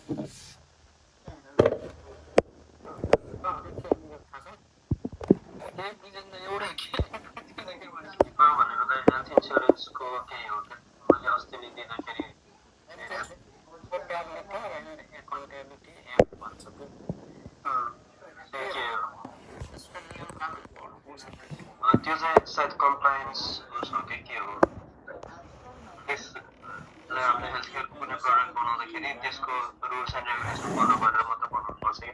Health इन्सुरेन्सको केही हो क्या मैले अस्ति नै दिँदाखेरि एकाउन्टेबिलिटी एक्ट भन्छ त्यो के हो त्यो चाहिँ सायद कम्प्लायन्स उसको के हो त्यसलाई हामीले हेल्थ केयरको कुनै प्रडक्ट बनाउँदाखेरि त्यसको रुल्स एन्ड रेगुलेसन फलो गरेर मात्र बनाउनु पर्छ कि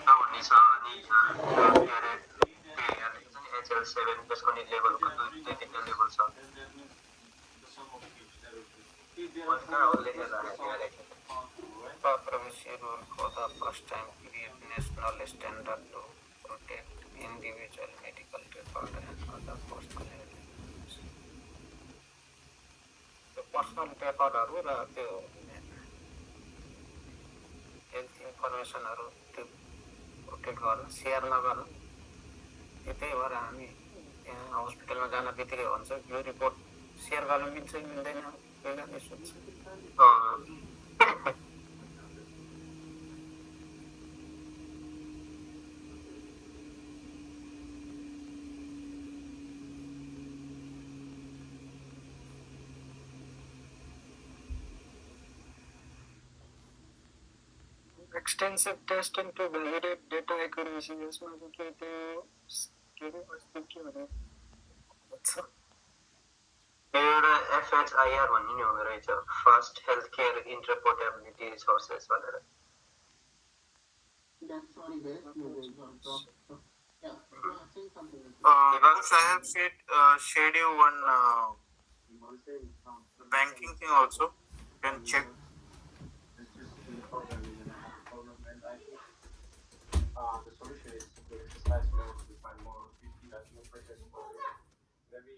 भन्ने छ। अनि के अरे HL7 त्यसको नि लेभलको दुई तिनवटा लेभल छ। Privacy rule for the first time create national standard to protect individual medical record and other personal elements. त्यो पर्सनल रेकर्डहरू र त्यो हेल्थ इन्फर्मेसनहरू त्यो प्रोटेक्ट गर्न सेयर नगर्नु। त्यही भएर हामी त्यहाँ हस्पिटलमा जान बित्तिकै भन्छ यो रिपोर्ट सेयर गर्न मिल्छ कि मिल्दैन पहिला नै सोध्छ। Extensive testing to validate data accuracy यसमा चाहिँ के अरे अस्ति के भने एउटा FHIR भन्ने नि हुँदो रहेछ फास्ट हेल्थ केयर इन्टरपोर्टेबिलिटी रिसोर्सेस भनेर। I have shared you one banking thing also. You can check. The solution is to exercise more, to find more, that more pressure for maybe.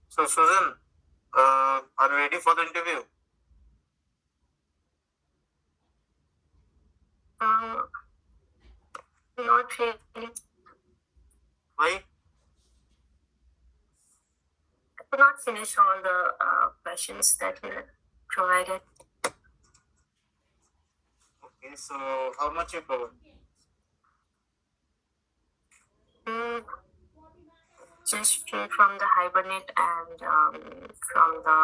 So Susan, are you ready for the interview? Not really. Why? I could not finish all the questions that were provided. Okay, so how much you covered? Just few from the hibernate and from the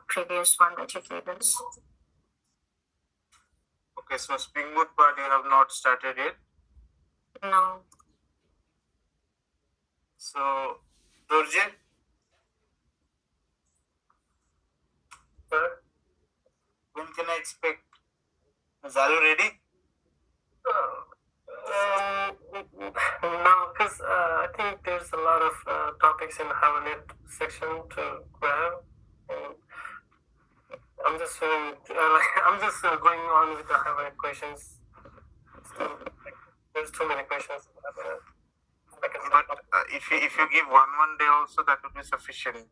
previous one that you gave us. Okay, so Spring Boot part you have not started yet? No. So, Durjit? Sir? When can I expect? Are you ready? No, because I think there's a lot of topics in the Hibernate section to grab. I'm just going on with the Hibernate questions. So, there's too many questions. But if you give one day also, that would be sufficient.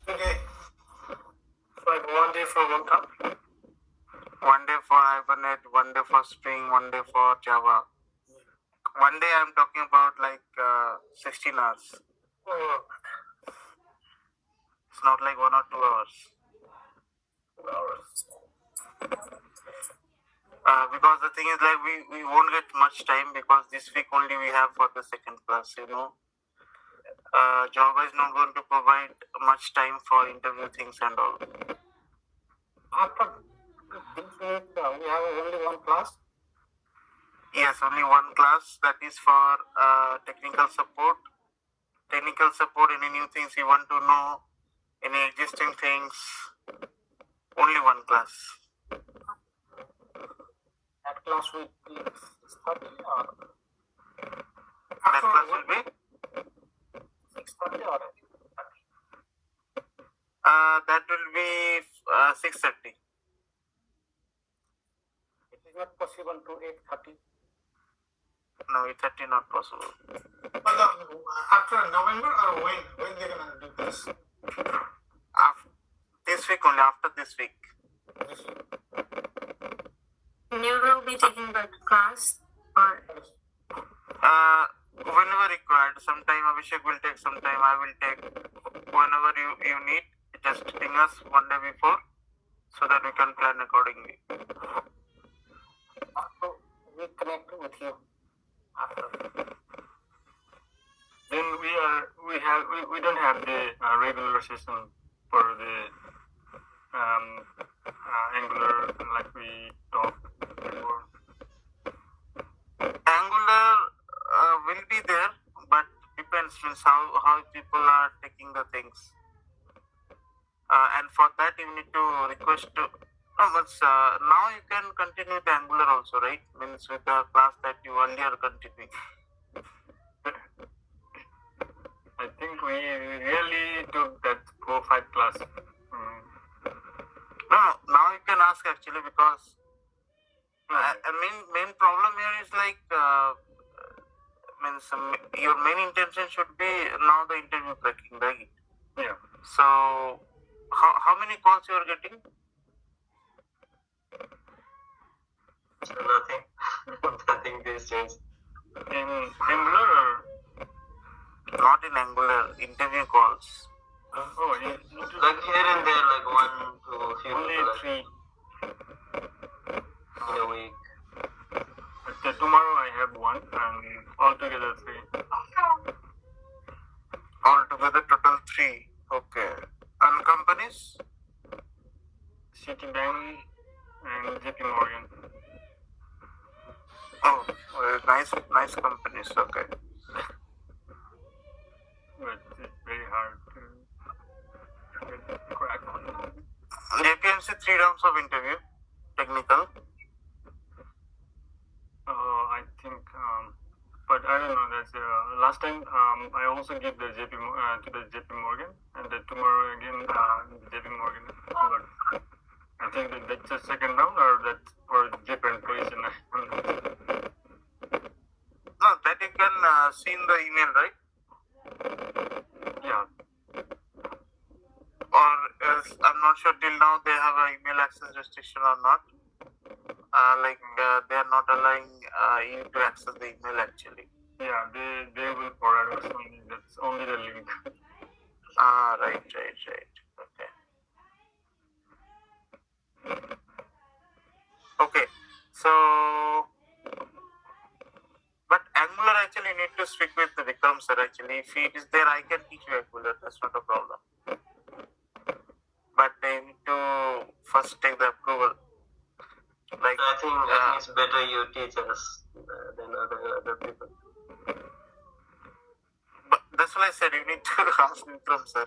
Okay. Like 1 day for one topic? 1 day for Hibernate, 1 day for Spring, 1 day for Java. 1 day I'm talking about like 16 hours. It's not like 1 or 2 hours. 2 hours. Because the thing is like we won't get much time because this week only we have for the second class, you know. Java is not going to provide much time for interview things and all. After this week, we have only one class? Yes, only one class that is for technical support. Technical support, any new things you want to know, any existing things, only one class. That class will be 6:30 or? That class will be? 6:30 or 8:30? That will be 6:30. It is not possible to 8:30. No, 8:30 not possible. After November or when they're gonna do this? This week only, after this week. You will be taking the class or Whenever required. Sometime Abhishek will take, sometime I will take. Whenever you need, just ping us one day before so that we can plan accordingly. We connect with you after. Then we don't have the regular session for the Angular like we talked before. Angular will be there, but depends on how people are taking the things. And for that you need to request to. No, but now you can continue the Angular also, right? Means with the class that you earlier continuing. I think we really took that 4-5 class. No, now you can ask actually, because main problem here is like means your main intention should be now the interview cracking, right? Yeah. So how many calls you are getting? Nothing. Nothing is changed. In Angular or? Not in Angular, interview calls. Oh, Like here and there, like 1 to few only people, 3. in a week. But tomorrow I have 1 and altogether 3. Altogether total 3. Okay. And companies? Citibank and JP Morgan. Oh, well, nice companies. Okay. But it's very hard to get crack on. JPMC 3 rounds of interview, technical. I think, but I don't know. That's last time. I also give the to the JP Morgan, and then tomorrow again the JP Morgan. But I think that's the second round, or that's for different position. No, that you can see in the email, right? Yeah. Or else, I'm not sure till now they have an email access restriction or not. They are not allowing you to access the email actually. Yeah, they will forward us only. That's only the link. Right. Okay. So, but Angular actually need to speak with the Vikram sir actually. If he is there, I can teach you Angular. That's not a problem. But they need to first take the approval. Like I think it's better you teach us than other people. But that's what I said. You need to ask Vikram sir,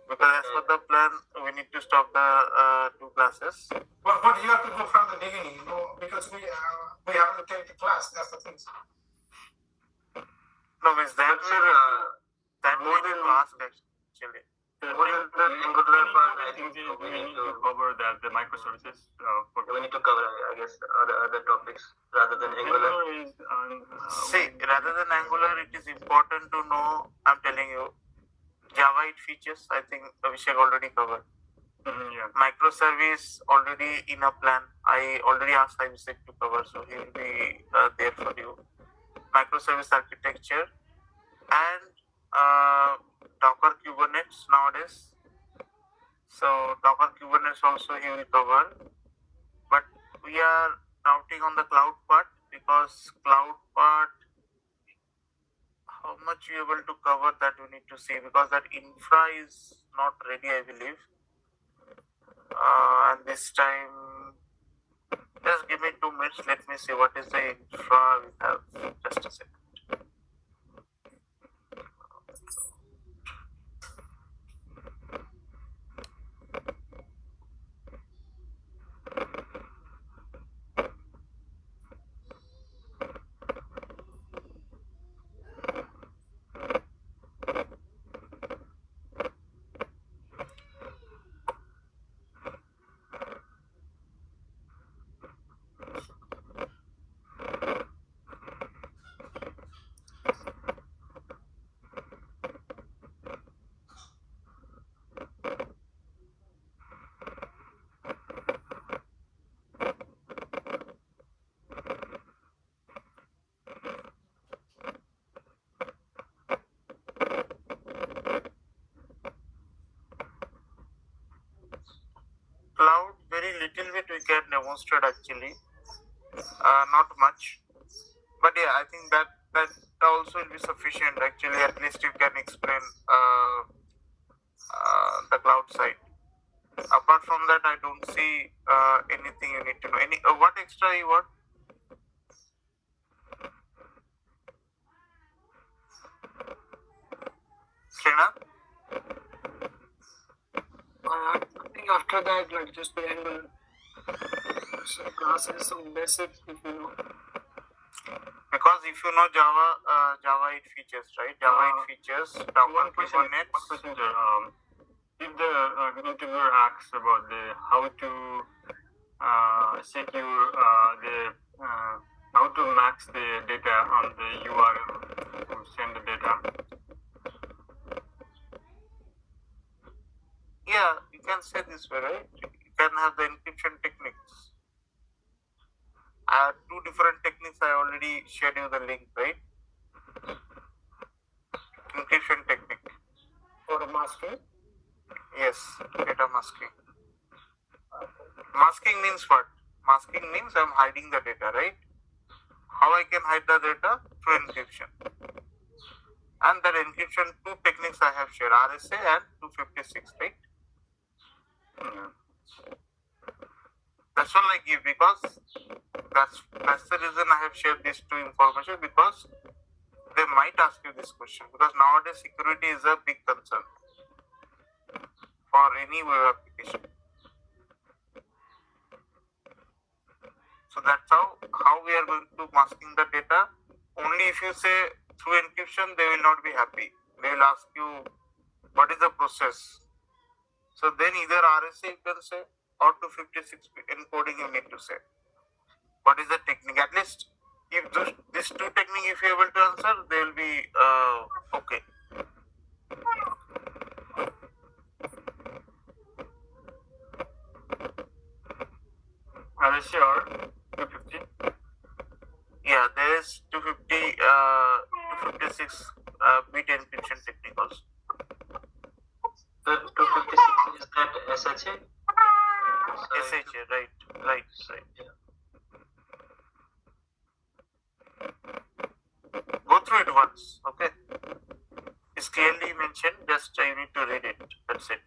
because as per the plan, we need to stop the 2 classes. But you have to go from the beginning, because we have to take the class. That's the thing. No, means that But sir, that more we need than- to ask actually. What is the Angular part? I think we need to cover the microservices. We need to cover, I guess, other topics rather than Angular. Is on, See, rather than Angular, it is important to know. I'm telling you, Java 8 features. I think Abhishek already covered. yeah. Microservice already in a plan. I already asked Abhishek to cover, so he will be there for you. Microservice architecture and Docker Kubernetes nowadays. So Docker Kubernetes also he will cover. But we are counting on the cloud part, because cloud part, how much you able to cover, that we need to see, because that infra is not ready, I believe. And this time, just give me 2 minutes. Let me see what is the infra we have. Just a second. little bit we can demonstrate actually, not much. But yeah, I think that also will be sufficient actually. At least you can explain the cloud side. Apart from that, I don't see anything you need to know. Any what extra you want? Srinath? I think after that, like just the annual classes, some basic, if you know. Because if you know Java 8 features, right? Java 8 features, One question, sir. If the interviewer asks about the how to secure how to max the data on the URL to send the data. Yeah, you can say this way, right? You can have the encryption techniques. Two different techniques. I already shared you the link, right? Encryption technique. For masking. Yes, data masking. Masking means what? Masking means I'm hiding the data, right? How I can hide the data? Through encryption. And that encryption, two techniques I have shared, RSA and 256, right? That's all I give, because that's the reason I have shared these two information, because they might ask you this question, because nowadays security is a big concern for any web application. So that's how we are going to masking the data. Only if you say through encryption, they will not be happy. They will ask you what is the process. So then either RSA you can say, or 256 encoding you need to say. What is the technique? At least if these two techniques, if you are able to answer, they will be okay. RSA or 250? Yeah, there is 256 bit encryption technique also. The 256 is that SHA? SHA, right. Yeah. Go through it once, okay? It's clearly mentioned, just you need to read it. That's it.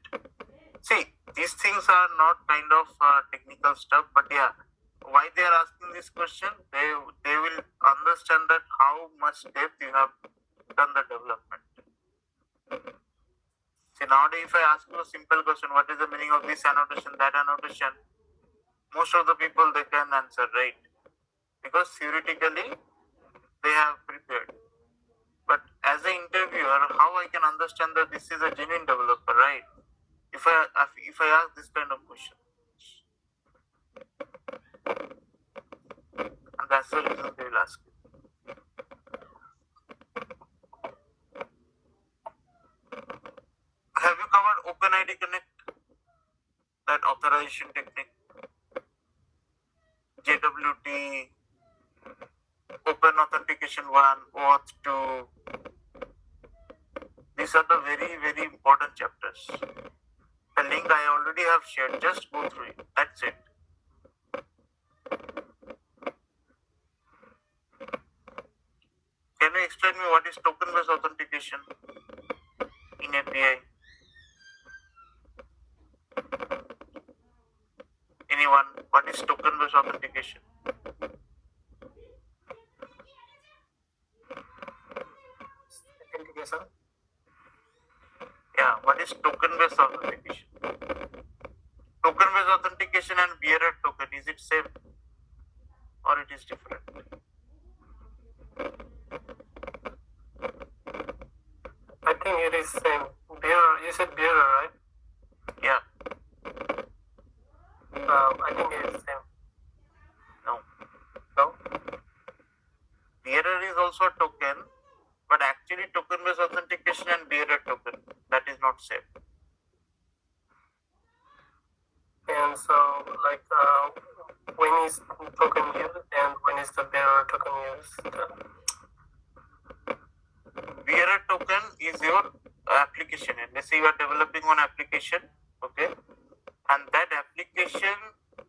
See, these things are not kind of technical stuff, but yeah, why they are asking this question? They will understand that how much depth you have done the development. See, nowadays if I ask you a simple question, what is the meaning of this annotation, that annotation, most of the people they can answer, right? Because theoretically they have prepared. But as an interviewer, how I can understand that this is a genuine developer, right? If I ask this kind of question, and that's the reason they will ask you. Have you covered OpenID Connect? That authorization technique, JWT, Open Authentication 1, OAuth 2. These are the very, very important chapters. The link I already have shared. Just go through it. That's it. Can you explain me what is token-based authentication in API? Anyone? What is token-based authentication? Authentication. Yeah, what is token-based authentication? Token-based authentication and bearer token, is it same or it is different? I think it is same. Bearer, you said bearer, right? Yeah. I think it is same. No. No? Bearer is also a token, but actually token-based authentication and bearer token, that is not same. And so, like, when is token used and when is the bearer token used? Bearer token is your application. And let's say you are developing one application, okay, and that application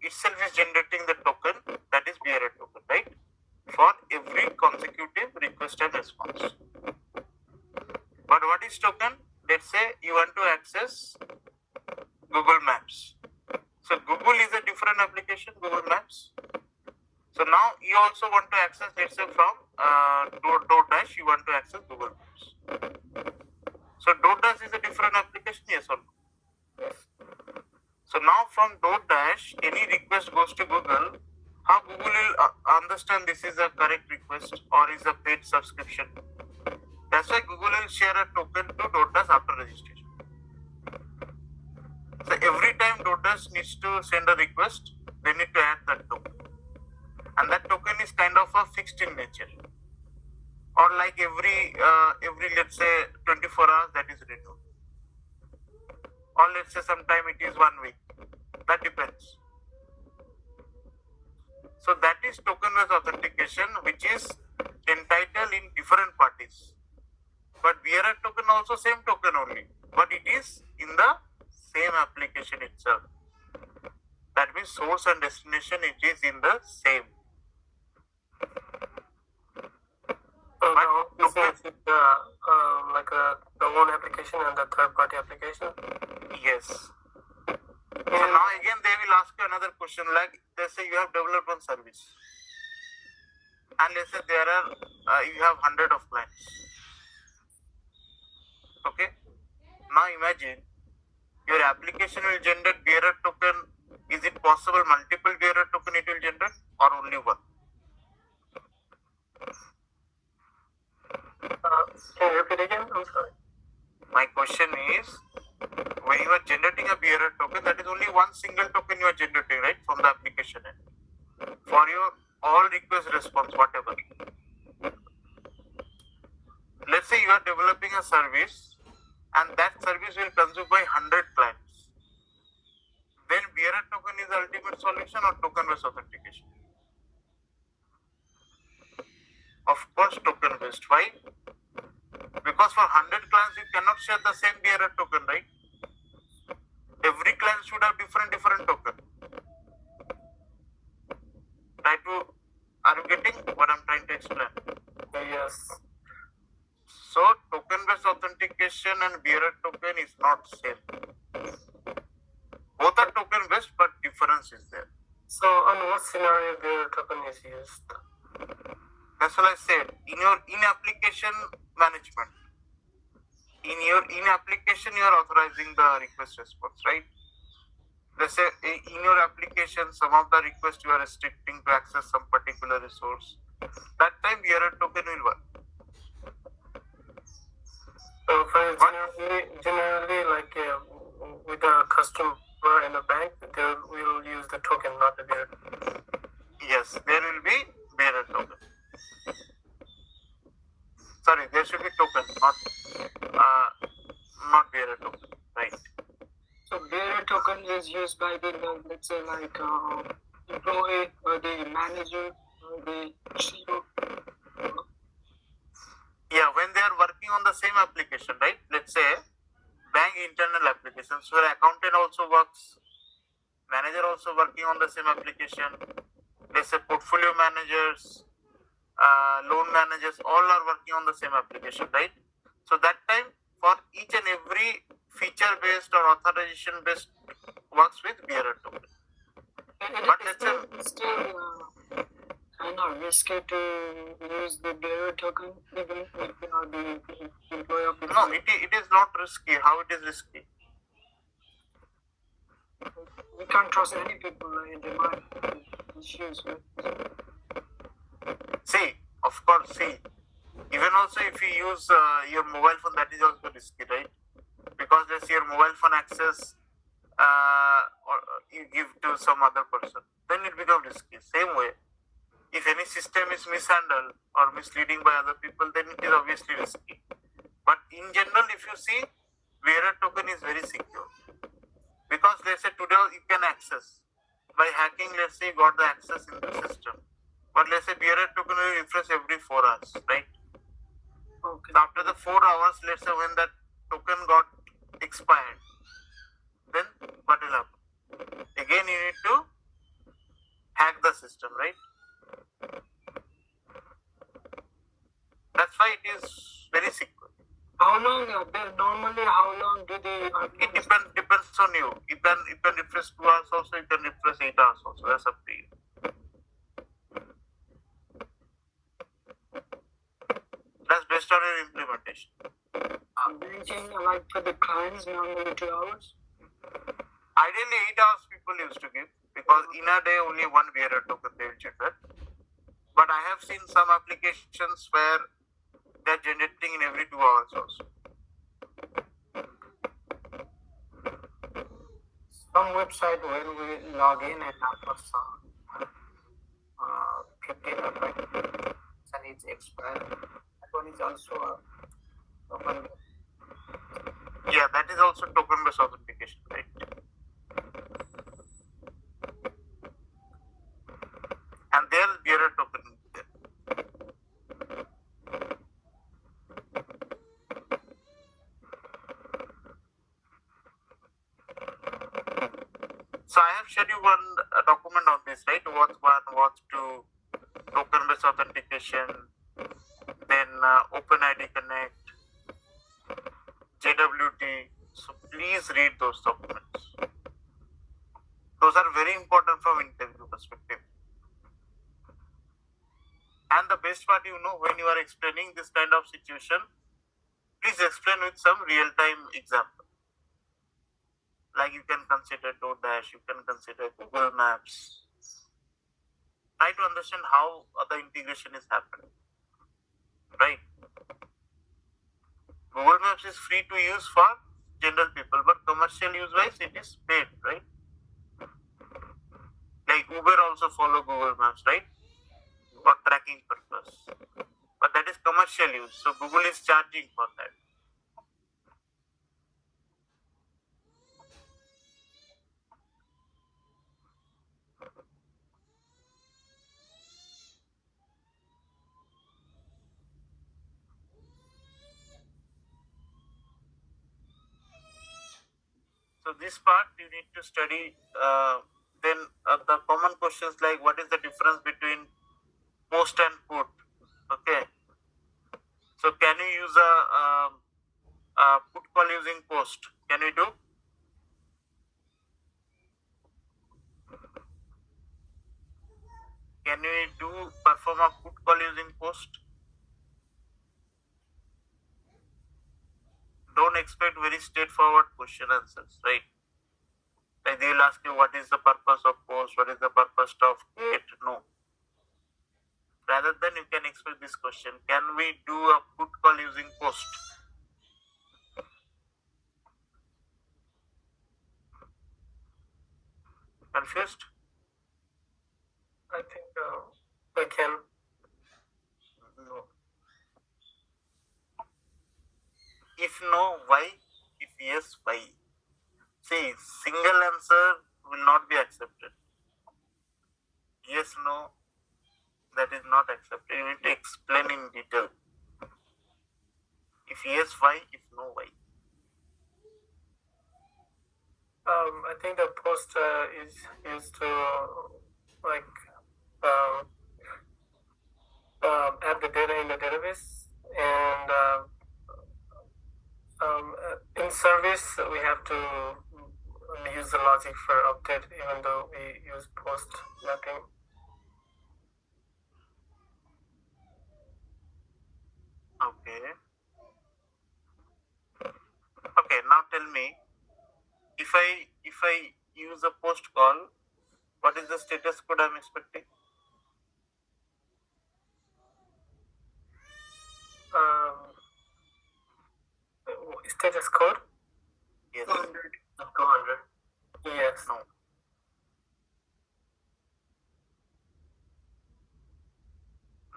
itself is generating the token, that is bearer token, right? For every consecutive request and response. But what is token? Let's say you want to access Google Maps. So Google is a different application, Google Maps. So now you also want to access, let's say from DoorDash, you want to access Google Maps. So DoorDash is a different application, yes or no? So now from DoorDash, any request goes to Google. How Google will understand this is a correct request or is a paid subscription? That's why Google will share a token to DoorDash after registration. So every time DoorDash needs to send a request, they need to add that token. And that token is kind of a fixed in nature. Or like every let's say 24 hours that is renewed. Or let's say sometime it is 1 week. That depends. So that is token-based authentication, which is entitled in different parties. But bearer token also same token only, but it is in the same application itself. That means source and destination, it is in the same. Is it like the own application and the third party application? Yes. So now again they will ask you another question, like they say you have developed one service and let's say there are you have 100 of clients. Okay. Now imagine your application will generate bearer token. Is it possible multiple bearer token it will generate or only one? Can you repeat again? I'm sorry. My question is, when you are generating a bearer token, that is only one single token you are generating, right, from the application end. For your all request response, whatever. Let's say you are developing a service and that service will consume by 100 clients. Then bearer token is the ultimate solution or token-based authentication? Of course, token-based. Why? Because for 100 clients, you cannot share the same bearer token, right? Every client should have different token. Are you getting what I'm trying to explain? Yes. So token-based authentication and bearer token is not same. Both are token-based, but difference is there. So on what scenario bearer token is used? That's what I said. In your in-application management, in your in-application, you are authorizing the request response, right? Let's say in your application, some of the requests you are restricting to access some particular resource. That time, bearer token will work. So for generally like with a customer in a bank, they will use the token, not the bearer. Yes, there will be bearer token. Sorry, there should be token, not bearer token, right? So bearer token is used by the, let's say like employee or the manager or the CEO. Yeah, when they are working on the same application, right? Let's say bank internal applications where accountant also works, manager also working on the same application. Let's say portfolio managers, loan managers, all are working on the same application, right? So that time for each and every feature based or authorization based works with bearer token. But let's say Still kind of risky to use the bearer token even if you are the employee of the no, it is not risky. How it is risky? We can't trust any people in the mind issues with. See, of course, even also if you use your mobile phone, that is also risky, right? Because let's say your mobile phone access or you give to some other person, then it becomes risky. Same way, if any system is mishandled or misleading by other people, then it is obviously risky. But in general, if you see, bearer token is very secure. Because let's say today you can access. By hacking, let's say you got the access in the system. But let's say bearer token will refresh every 4 hours, right? Okay. So after the 4 hours, let's say when that token got expired, then what will happen? Again, you need to system, right? That's why it is very secure. How long normally how long do they It depends on you. You can refresh 2 hours also, you can refresh 8 hours also. That's up to you. That's based on your implementation. banking like for the clients normally 2 hours? Ideally 8 hours people used to give, because in a day only one bearer token they will generate. But I have seen some applications where they're generating in every 2 hours also. Some website when we log in and after some 15 or 20 minutes and it's expired, that one is also open. Yeah, that is also token based authentication, right? And there's bearer token there. So I have shared you one document on this, right? What's 1, what's 2, token based authentication, then OpenID Connect, JWT. So please read those documents. Those are very important from interview perspective. And the best part, when you are explaining this kind of situation, please explain with some real-time example. Like you can consider DoorDash, you can consider Google Maps. Try to understand how the integration is happening, right? Google Maps is free to use for general people, but commercial use wise it is paid, right? Like Uber also follow Google Maps, right? For tracking purpose. But that is commercial use, so Google is charging for that. So this part you need to study. Then the common questions like what is the difference between post and put? Okay. So can you use a put call using post? Can we do? Can we perform a put call using post? Don't expect very straightforward question answers, right? Like they will ask you what is the purpose of post, what is the purpose of get? No. Rather than you can expect this question, can we do a put call using post? Confused? I think we can. No. If no, why? If yes, why? See, single answer will not be accepted. Yes, no, that is not accepted. You need to explain in detail. If yes, why? If no, why? I think the post is used to like add the data in the database, and in service we have to use the logic for update, even though we use post mapping. Okay. Okay, now tell me, if I use a post call, what is the status code I'm expecting? Status code? Yes. 200. Yes. No.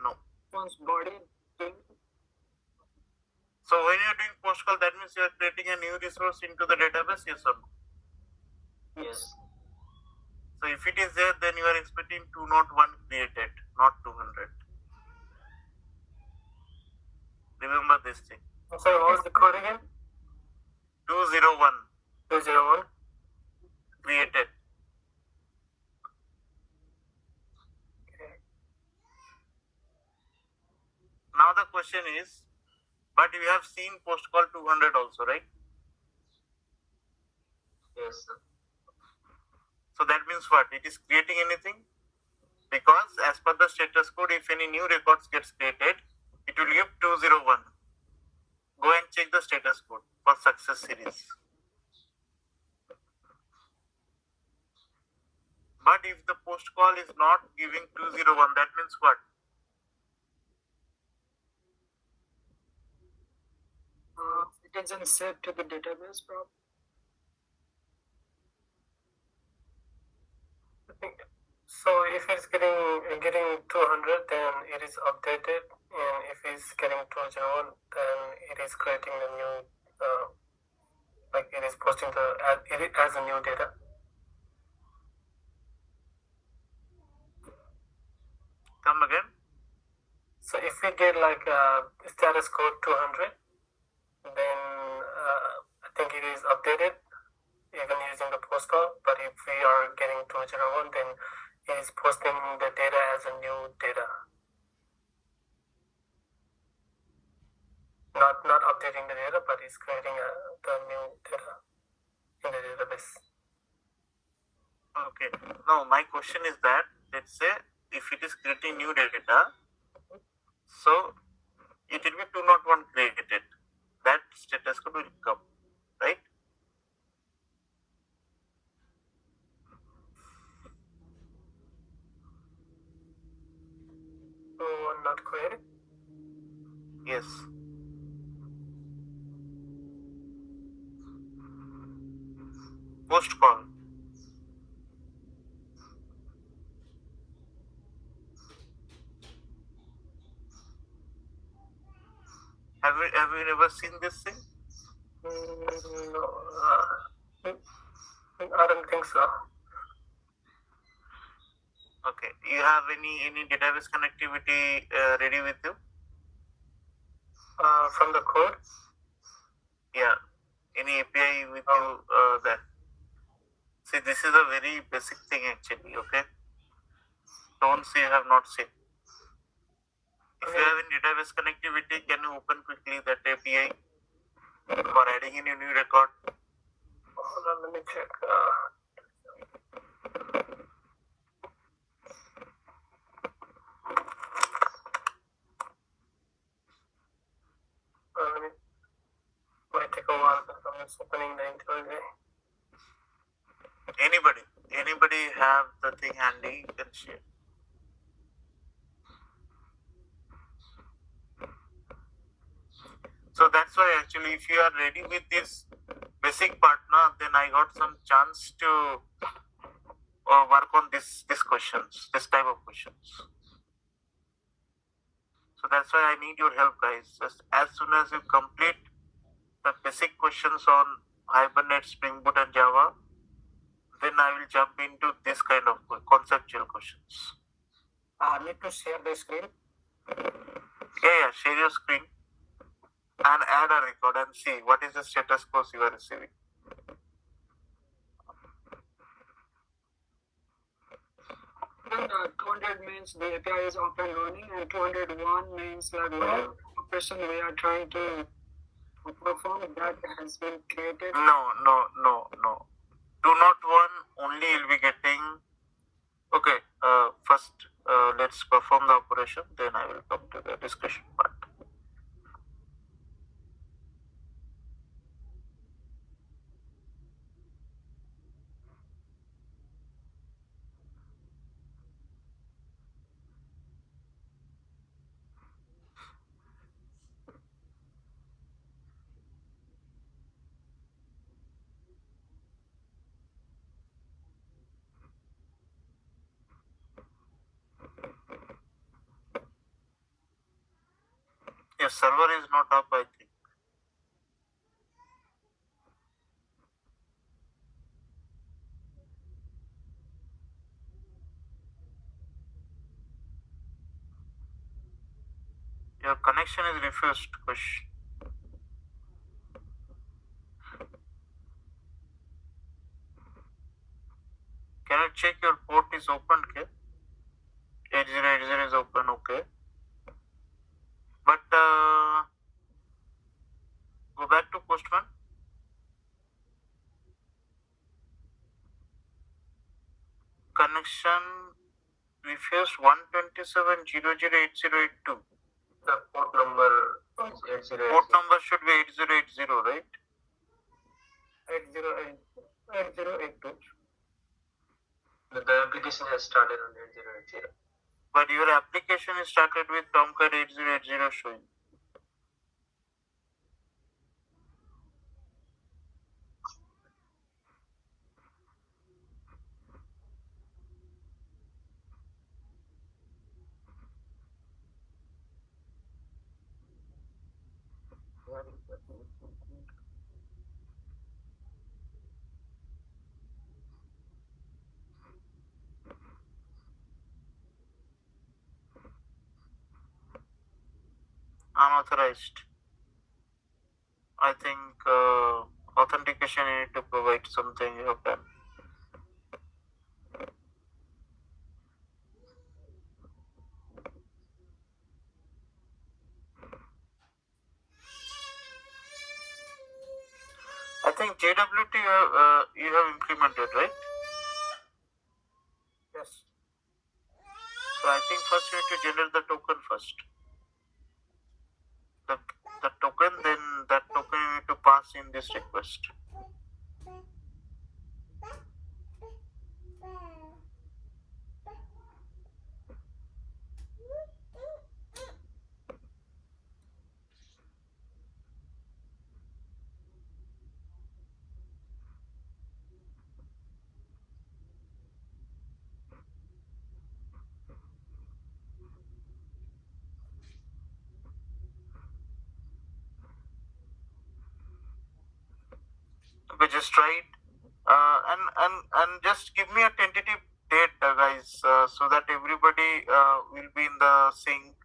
No. Once body thing. So when you're doing post call, that means you are creating a new resource into the database, yes or no? Yes. So if it is there, then you are expecting 201 created, not 200. Remember this thing. I'm sorry, what was the code again? 201 201. created. question is, but you have seen post call 200 also, right? Yes, sir. So that means what? It is creating anything? Because as per the status code, if any new records gets created, it will give 201. Go and check the status code for success series. But if the post call is not giving 201, that means what? It isn't saved to the database, probably. So if it's getting 200, then it is updated, and if it's getting 201, then it is creating the new, like it is posting it as a new data. Come again? So if we get like status code 200, then I think it is updated even using the post call. But if we are getting 201, then it is posting the data as a new data. Not updating the data, but it's creating the new data in the database. Okay. Now my question is that, let's say if it is creating new data, so it will be 201 created. That status code will come, right? So not created. Yes. Post call. Have you ever seen this thing? No, I don't think so. Okay. You have any database connectivity ready with you? From the code. Yeah. Any API with you there? See, this is a very basic thing actually. Okay. Don't say you have not seen. If you have any database connectivity, can you open quickly that API for adding in a new record? Hold on, let me check. Might take a while because I'm just opening the IntelliJ. Anybody have the thing handy? You can share. So that's why actually, if you are ready with this basic part now, then I got some chance to work on this questions, this type of questions. So that's why I need your help, guys. Just as soon as you complete the basic questions on Hibernate, Spring Boot, and Java, then I will jump into this kind of conceptual questions. I need to share the screen. Yeah, share your screen and add a record and see what is the status code you are receiving. Then 200 means the API is up and running, and 201 means like whatever operation we are trying to perform that has been created. No. 201 only will be getting. Okay, first let's perform the operation, then I will come to the discussion part. Your server is not up, I think. Your connection is refused, Kush. Can you check your port is open, okay? 8080 is open, okay. But go back to postman. Connection refused 127.0.0.80.82. The port number is 8080. Port number should be 8080, right? 8082. The application has started on 8080. But your application is started with Tomcat 8080 showing. Unauthorized. I think authentication you need to provide something you have done. I think JWT you have implemented, right? Yes. So I think first you need to generate the token first. The token, then that token you need to pass in this request. Okay, just try it. And just give me a tentative date, guys, so that everybody will be in the sync.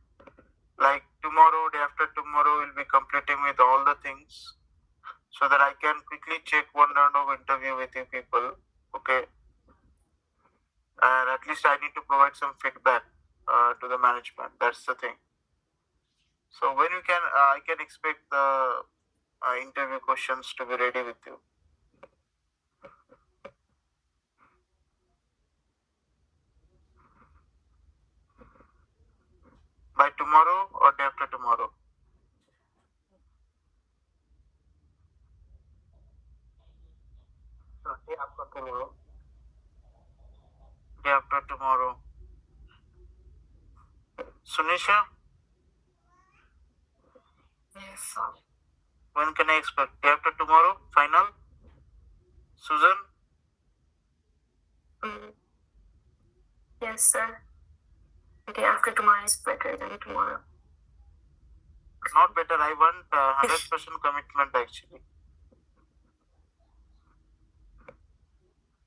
Like tomorrow, day after tomorrow, we'll be completing with all the things, so that I can quickly check one round of interview with you people. Okay, and at least I need to provide some feedback to the management. That's the thing. So when you can, I can expect the interview questions to be ready with you. By tomorrow or day after tomorrow? Day after tomorrow. Day after tomorrow. Sunisha, Yes, sir. when can I expect? Day after tomorrow? Final? Susan? Yes, sir. Day after tomorrow is better than tomorrow. Not better. I want 100% commitment actually.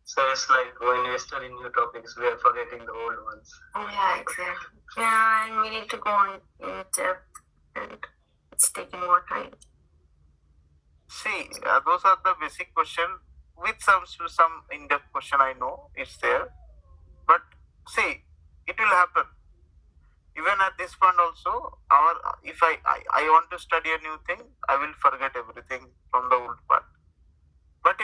So it's like when we study new topics, we are forgetting the old ones. Oh, yeah, exactly. Yeah, and we need to go on in depth, and it's taking more time. See, those are the basic question with some in-depth question. I know it's there, but see, it will happen. Even at this point also, if I want to study a new thing, I will forget everything from the old part. But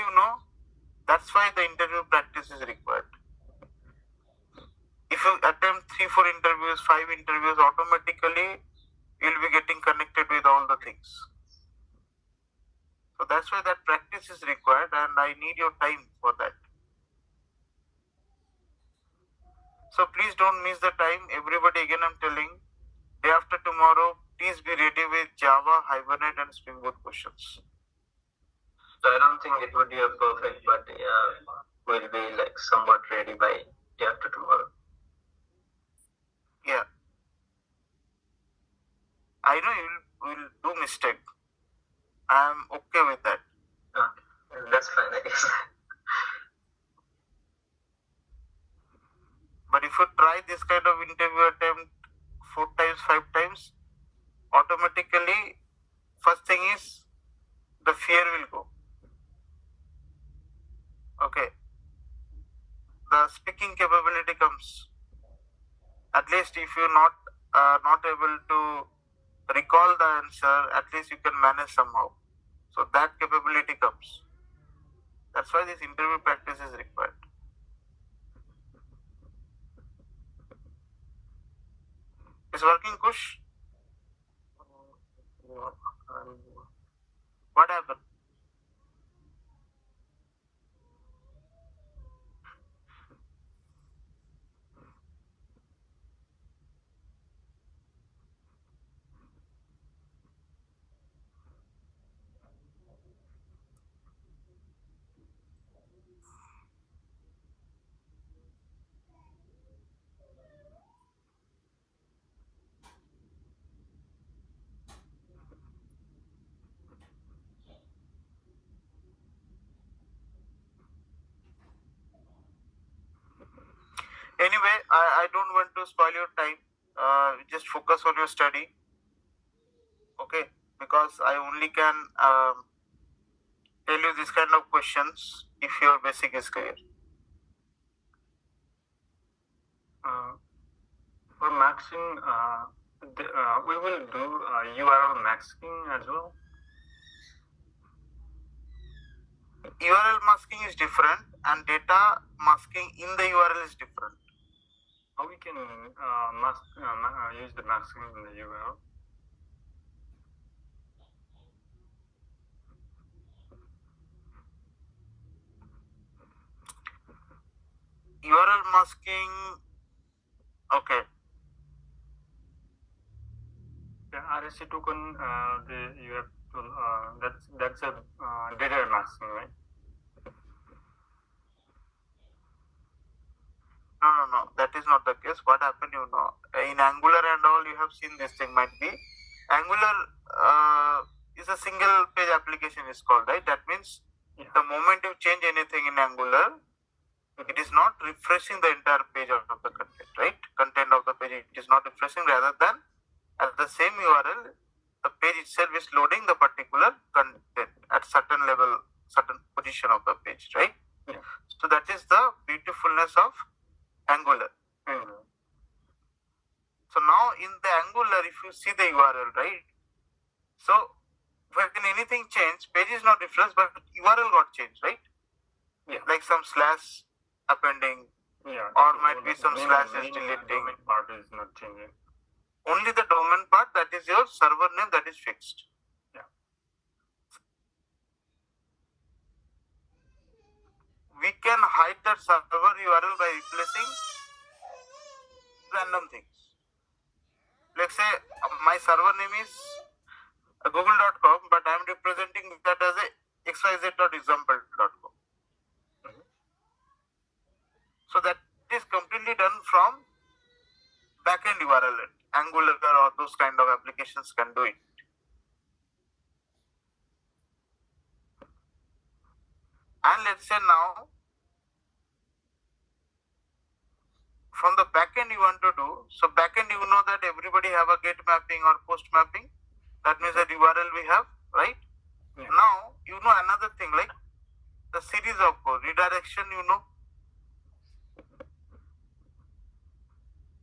that's why the interview practice is required. If you attempt 3-4 interviews, 5 interviews, automatically you'll be getting connected with all the things. So that's why that practice is required, and I need your time for that. So please don't miss the time. Everybody, again I'm telling, day after tomorrow, please be ready with Java, Hibernate and Spring Boot questions. So I don't think it would be a perfect, but yeah, we'll be like somewhat ready by day after tomorrow. Yeah. I know you will do mistake. I'm okay with that. That's fine, I guess. But if you try this kind of interview attempt 4 times, 5 times, automatically, first thing is the fear will go. Okay. The speaking capability comes. At least if you're not able to recall the answer, at least you can manage somehow. So that capability comes. That's why this interview practice is required. Is working, Kush? What happened? Anyway, I don't want to spoil your time. Just focus on your study. Okay, because I only can tell you this kind of questions if your basic is clear. For maxing, we will do URL masking as well. URL masking is different and data masking in the URL is different. How we can use the masking in the URL? URL masking, okay. The RSA token, you have to, that's a data masking, right? No, that is not the case. What happened, in Angular and all, you have seen this thing might be. Angular is a single page application is called, right? That means the moment you change anything in Angular, it is not refreshing the entire page of the content, right? Content of the page, it is not refreshing, rather than at the same URL, the page itself is loading the particular content at certain level, certain position of the page, right? Yeah. So that is the beautifulness of Angular. So now in the Angular, if you see the URL, right? So when anything changed, page is not refreshed, but URL got changed, right? Yeah. Like some slash appending, Yeah. or might be some slashes deleting. Domain part is not changing. Only the domain part, that is your server name, that is fixed. Yeah. We can hide that server URL by replacing random things. Let's say my server name is google.com, but I am representing that as a xyz.example.com. So that is completely done from backend URL. Angular or those kind of applications can do it. And let's say now, from the backend you want to do, so backend you know that everybody have a get mapping or post mapping. That means that URL we have, right? Yeah. Now you know another thing, like the series of code, redirection,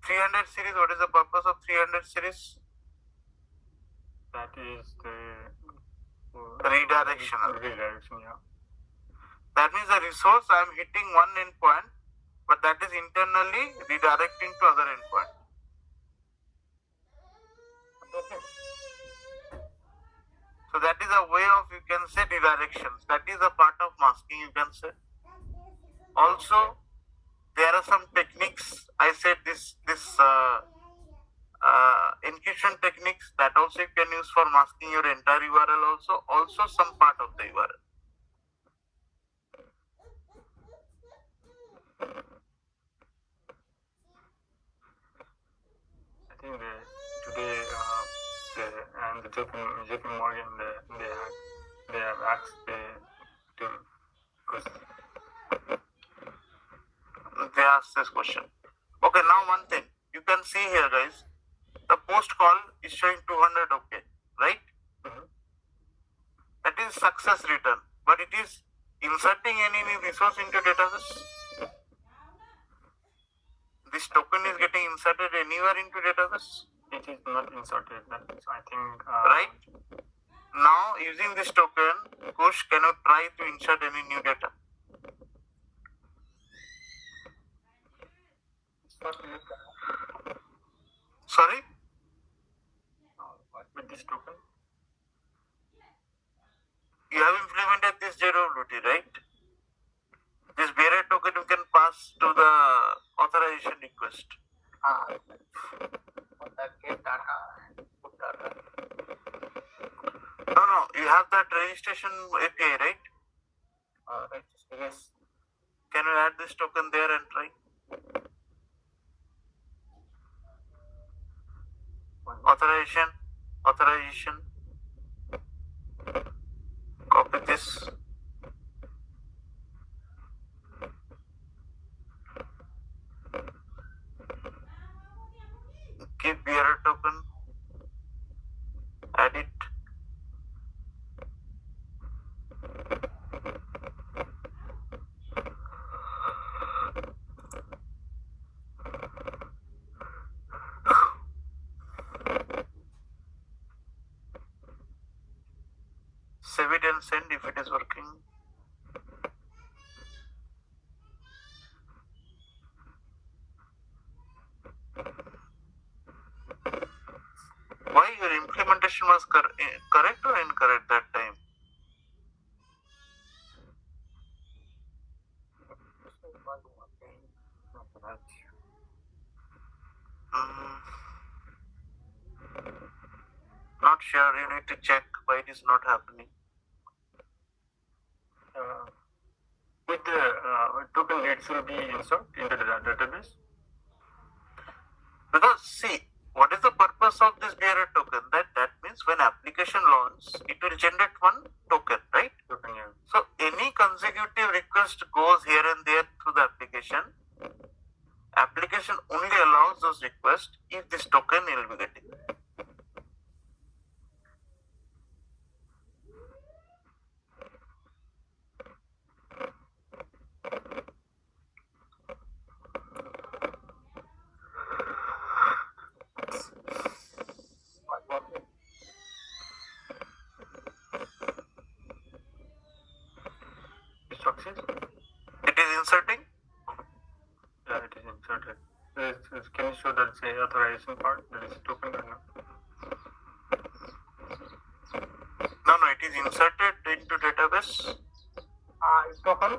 300 series, what is the purpose of 300 series? That is the Redirectional. Redirection, yeah. That means the resource I am hitting one endpoint, but that is internally redirecting to other endpoint. Okay. So that is a way of, you can say, redirections. That is a part of masking, you can say. Also, there are some techniques. I said this encryption techniques that also you can use for masking your entire URL. Also some part of the URL. I think today the JP Morgan they have asked to question. They asked this question. Okay, now one thing you can see here, guys. The post call is showing 200 okay, right? That is success return, but it is inserting any resource into database. This token is getting inserted anywhere into database. it is not inserted. That is, I think. Right. Now, using this token, Kush, can you try to insert any new data? Sorry? With this token. You have implemented this JWT, right? This bearer token you can pass to the authorization request. Get data and put data. No, you have that registration API, right? Right. Yes. Can you add this token there and try? Authorization. Copy this. Give bearer token. Add it. Save it and send if it is working. Why your implementation was correct or incorrect that time? Not sure. You need to check why it is not happening. With the token, it should be inserted into the database. Because see, what is the purpose of this bearer token? That means when application launches, it will generate one token, right? Token, yeah. So any consecutive request goes here and there through the application. Application only allows those requests if this token will be getting. Success? It is inserting. Yeah, it is inserted. Can you show that say authorization part? That is token or not? No, it is inserted into database. Token.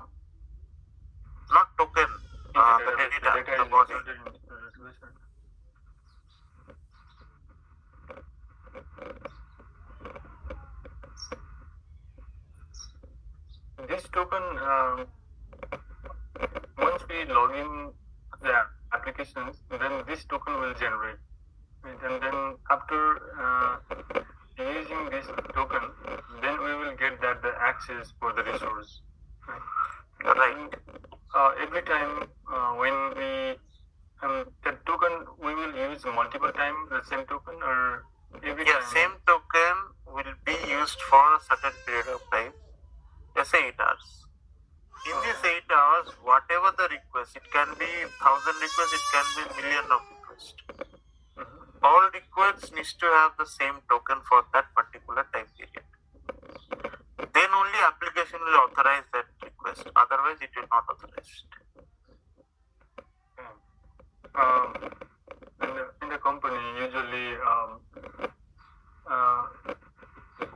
Not token. The data, data the is body. inserted into the database. This token, once we log in the applications, then this token will generate. And then after using this token, then we will get that the access for the resource. Right. Every time when we that token, we will use multiple times the same token, or every time. Same token will be used for a certain period of time. Let's say 8 hours. In these 8 hours, whatever the request, it can be 1,000 requests, it can be million of requests. All requests needs to have the same token for that particular time period. Then only application will authorize that request. Otherwise, it will not authorize it. In the company, usually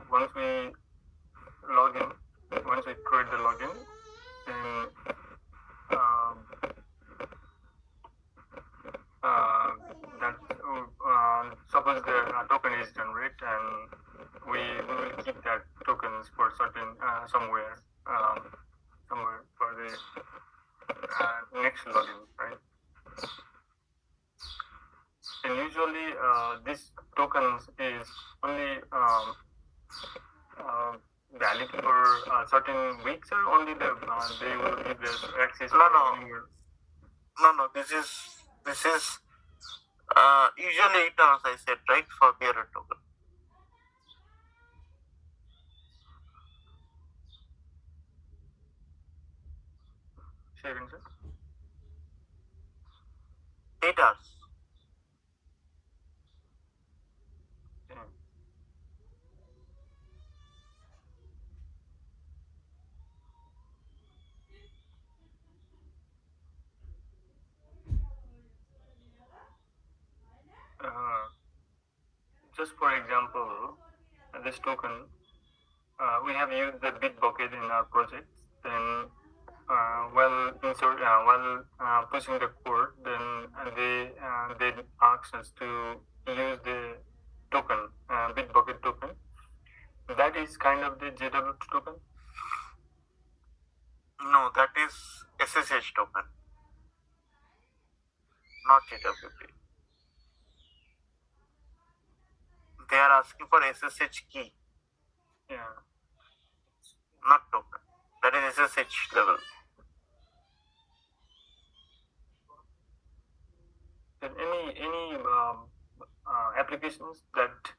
once we log in, once we create the login, then suppose the token is generated, and we will keep that tokens for certain somewhere for the next login, right? And usually this tokens is only valid for certain weeks, or only they will give the access. No. This is usually 8 hours. I said, right, for bearer token. Sharing, sir? 8 hours. just for example, this token, we have used the bit bucket in our project. Then while pushing the code, then they asked us to use the token, bit bucket token. That is kind of the JWT token. No, that is SSH token, not JWT. They are asking for SSH key, Yeah. not token. That is SSH level. Then any applications that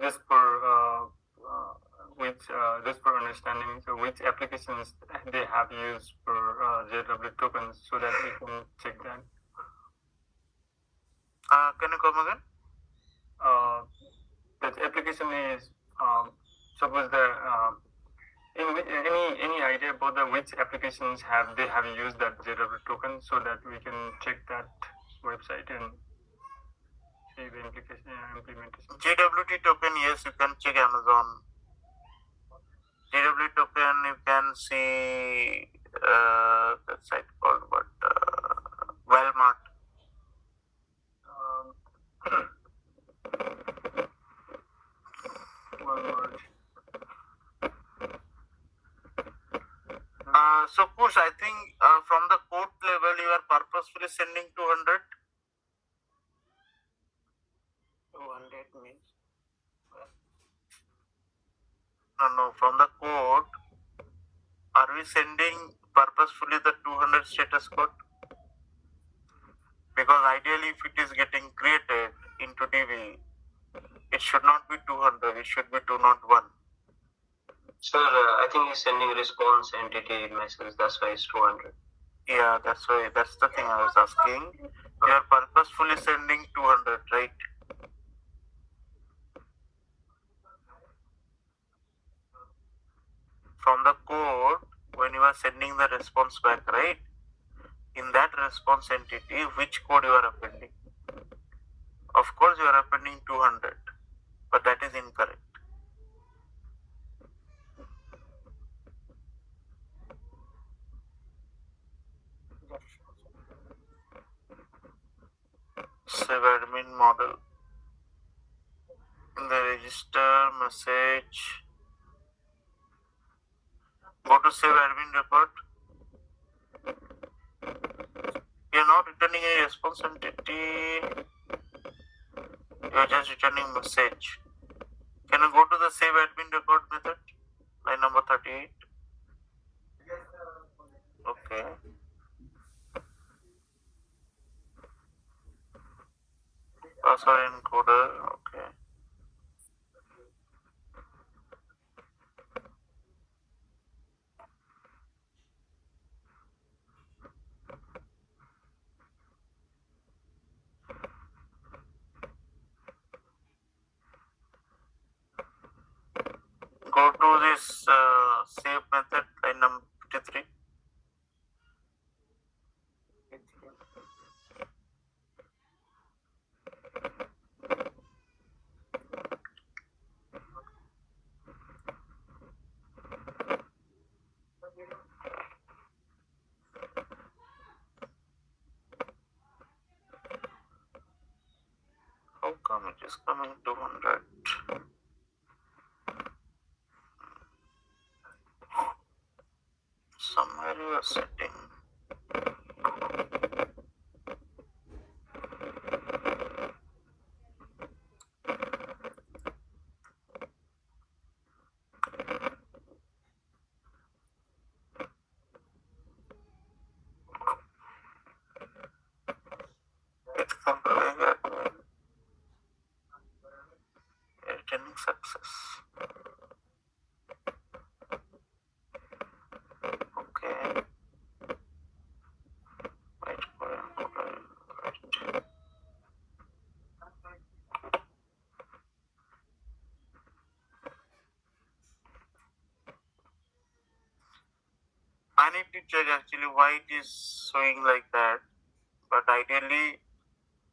just for just for understanding, so which applications they have used for JW tokens, so that we can check that. Can you come again? That application is suppose the any idea about the which applications they have used that JW token, so that we can check that website and see the implementation. JWT token, yes, you can check Amazon. JWT token, you can see that site called what? Walmart. Walmart. So Kush, I think from the code level you are purposefully sending 200. 200 means No, from the code, are we sending purposefully the 200 status code? Because ideally, if it is getting created into DB, it should not be 200, it should be 201. Sir, I think he's sending response entity message, that's why it's 200. Yeah, that's why, that's the thing I was asking. You are purposefully sending 200, right? From the code, when you are sending the response back, right? In that response entity, which code you are appending? Of course, you are appending 200, but that is incorrect. Save admin model. In the register message, go to save admin record. You are not returning a response entity, you are just returning message. Can you go to the save admin record method? Line number 38. Okay. Password encoder, okay. Go to this save method, line number 53. How come it is coming 200? Somewhere you are setting. It's complaining admin. Returning success. Okay. Wait for encoder. Right. I need to check actually why it is showing like that, but ideally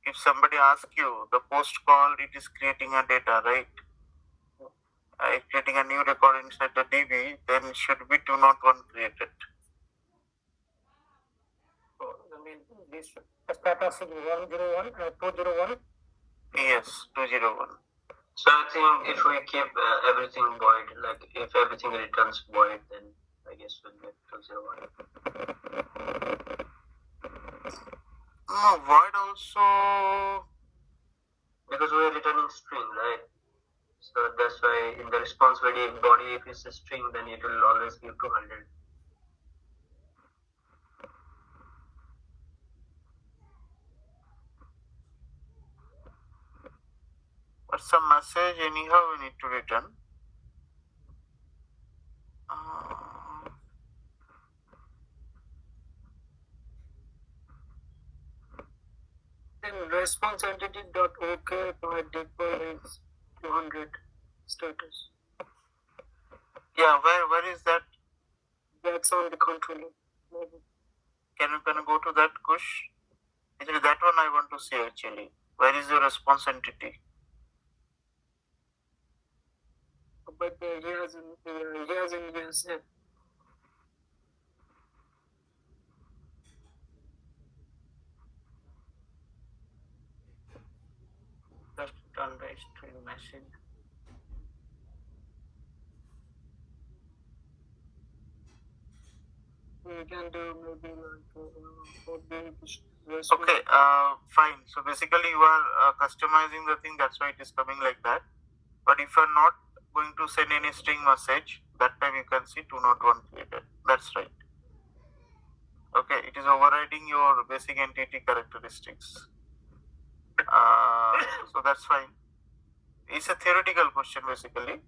if somebody asks you the post call, it is creating a data, right? Creating a new record inside the DB, then it should be 201 created. So, I mean, this status is 101, 201. Yes, 201. So I think if we keep everything void, like if everything returns void, then I guess we'll get 201. No, void also. Because we are returning string, right? So that's why in the response body, if it's a string, then it will always give 200. But some message anyhow we need to return. Then response entity dot OK by default is 200 status. Yeah, where is that? That's on the controller. Can you go to that, Kush? Actually, that one I want to see actually. Where is the response entity? But he hasn't used it. Just turn the string message. We can do maybe like Okay, fine. So basically you are customizing the thing, that's why it is coming like that. But if you are not going to send any string message, that time you can see 201 created. That's right. Okay, it is overriding your basic entity characteristics. So that's fine. It's a theoretical question basically.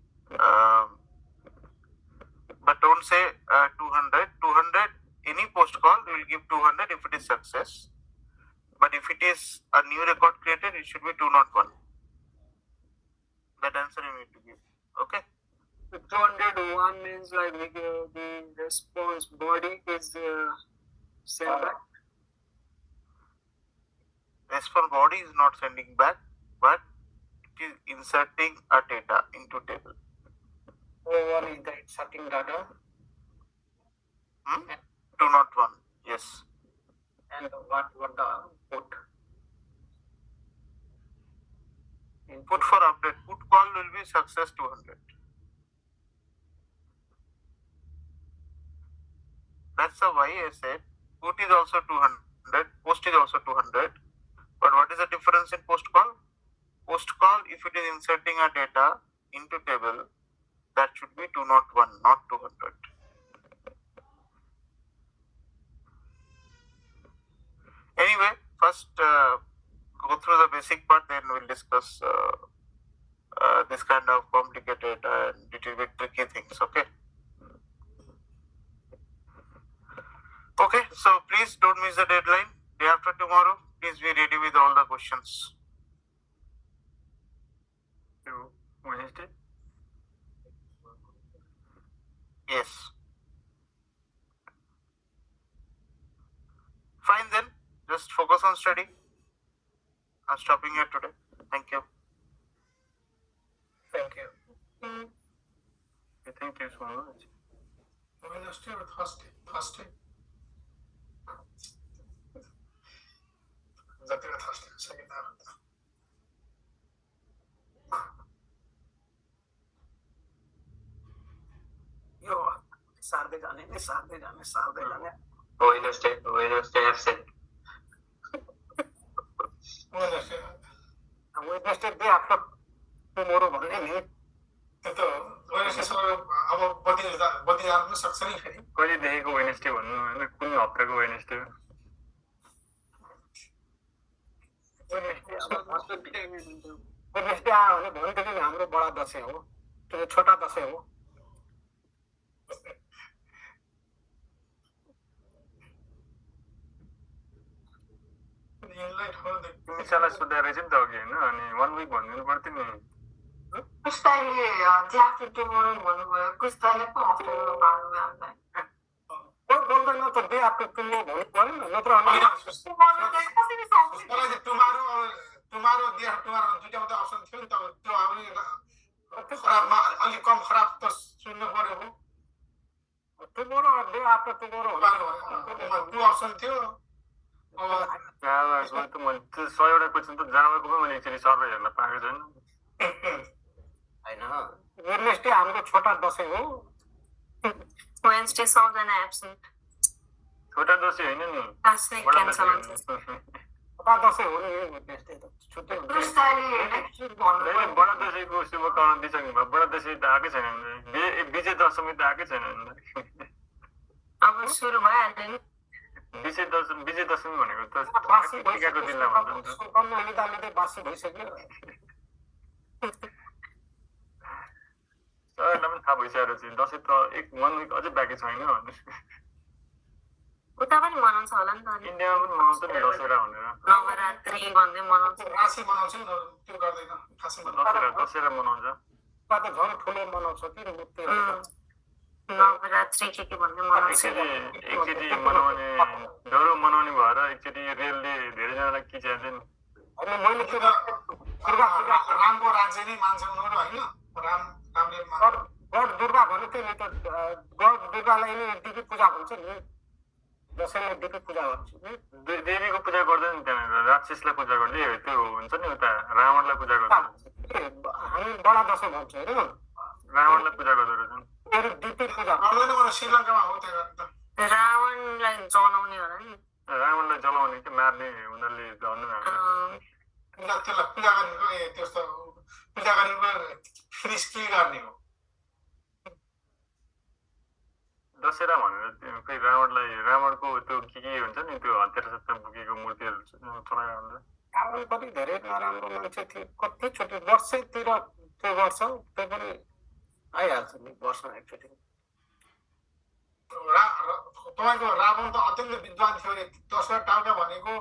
But don't say 200. 200, any post call will give 200 if it is success. But if it is a new record created, it should be 201. That answer you need to give. Okay. The 201 means like the response body is sent back. Response body is not sending back, but it is inserting a data into table. 201 is the inserting data. 201, yes. And what the put? Put for update. Put call will be success 200. That's why I said put is also 200, post is also 200. But what is the difference in post call? Post call, if it is inserting a data into table, that should be 201, not 200. Anyway, first go through the basic part, then we'll discuss this kind of complicated and little bit tricky things. Okay. Okay, so please don't miss the deadline. Day after tomorrow, please be ready with all the questions. So Wednesday? Yes. Fine then. Just focus on study. I'm stopping here today. Thank you. Thank you. Thank you so much. Wednesday or Thursday? Thursday. जतिलाई Thursday second half. यो सार्दै जाने नि सार्दै जाने Wednesday absent. Wednesday. Wednesday day after tomorrow भन्ने नि त्यो त Wednesday अब बत्ती जानु सक्छ नि फेरि कहिलेदेखिको वेडनेसडे भन्नु होइन कुन हप्ताको वेडनेसडे हो वेडनेसडे आयो भने भनेदेखि हाम्रो बडा दशैं हो त्यो छोटा दशैं हो निशालाई सोध्दा रहेछ नि त अघि होइन अनि 1 विक भनिदिनु पर्थ्यो नि कुस्ताले डे आफ्टर टुमोरो भन्नुभयो कुस्ताले पो आफ्टरनुन पार्नुभयो हामीलाई बोल्दैन त डे आफ्टर टुमोरो भन्नु परेन नत्र होइन त्यसलाई टुमारो डे आफ्टर टुमारो दुईटा मात्रै अप्सन थियो नि त त्यो हामी खराबमा अलिक कम खराब त सुन्नु पर्यो हो tomorrow day after tomorrow to option थियो जाभाको त मैले त्यो 100 वटा क्वेसन त जाभाको पनि मैले एकचोटि सर्भे हेर्न पाएको छैन होइन वेडनेसडे हाम्रो छोटा दशैं हो Wednesday सबजना एब्सेन्ट छोटा दशैं होइन नि लास्ट विक बडा क्यान्सल दशैं हुन्छ छोटा दशैं हो नि वेडनेसडे त छुट्टै हुन्छ होइन, बडा दशैंको शुभकामना दिइसक्नु भयो बडा दशैं त आएकै छैन विजय दशमी त आएकै छैन अब सुरु भइहाल्यो नि विजय दशमी भनेको त बासी टिकाको दिनलाई भन्छ नि त शुभकामना लिँदा लिँदै बासी भइसक्यो सरलाई पनि थाहा भइसकेर चाहिँ दसैँ त 1 विक अझै बाँकी छैन उता पनि मनाउँछ होला नि त इन्डियामा पनि मनाउँछ नि दशहरा भनेर नवरात्रि भन्दै मनाउँछ राशि बनाउँछ नि त्यो गर्दैन खासै दशहरा मनाउँछ उता त झन् ठुलो मनाउँछ कि मूर्ति नवरात्रि के भन्दै मनाउँछ एकचोटि मनाउने डरो मनाउने भएर एकचोटि रेलले धेरैजनालाई किच्याइदियो नि अनि मैले त्यो रामको राज्य नै मान्छ उनीहरू होइन रामले गड दुर्गा भनेको थियो नि त गड दुर्गालाई नै दिव्य पूजा हुन्छ नि दसैँमा दिव्य पूजा गर्छ देवीको पूजा गर्दैन नि त्यहाँनिर राक्षसलाई पूजा गर्दै त्यो हुन्छ नि उता रावणलाई पूजा गर्छ हामी बडा दसैँ भन्छ होइन रावणलाई पूजा गर्दो रहेछन् दिव्य पूजा गर्दैन भने श्रीलङ्कामा हो त्यहाँ रावणलाई जलाउने होला नि रावणलाई जलाउने कि मार्ने उनीहरूले भन्नु त्यसलाई पूजा गर्नेको त्यस्तो पूजा गर्नेको फिनिस के गर्ने हो दशहरा भनेर खोइ रावणको त्यो के हुन्छ नि त्यो हतियार सत्ता बोकेको मूर्तिहरू चलाएर हुन्छ रावण पनि धेरै नराम्रो मान्छे थियो कतिचोटि वर्षैतिर त्यो गर्छ त्यो पनि आइहाल्छ नि वर्षमा एकचोटि तपाईँको रावण त अत्यन्त विद्वान थियो अरे 10 वटा टाउका भनेको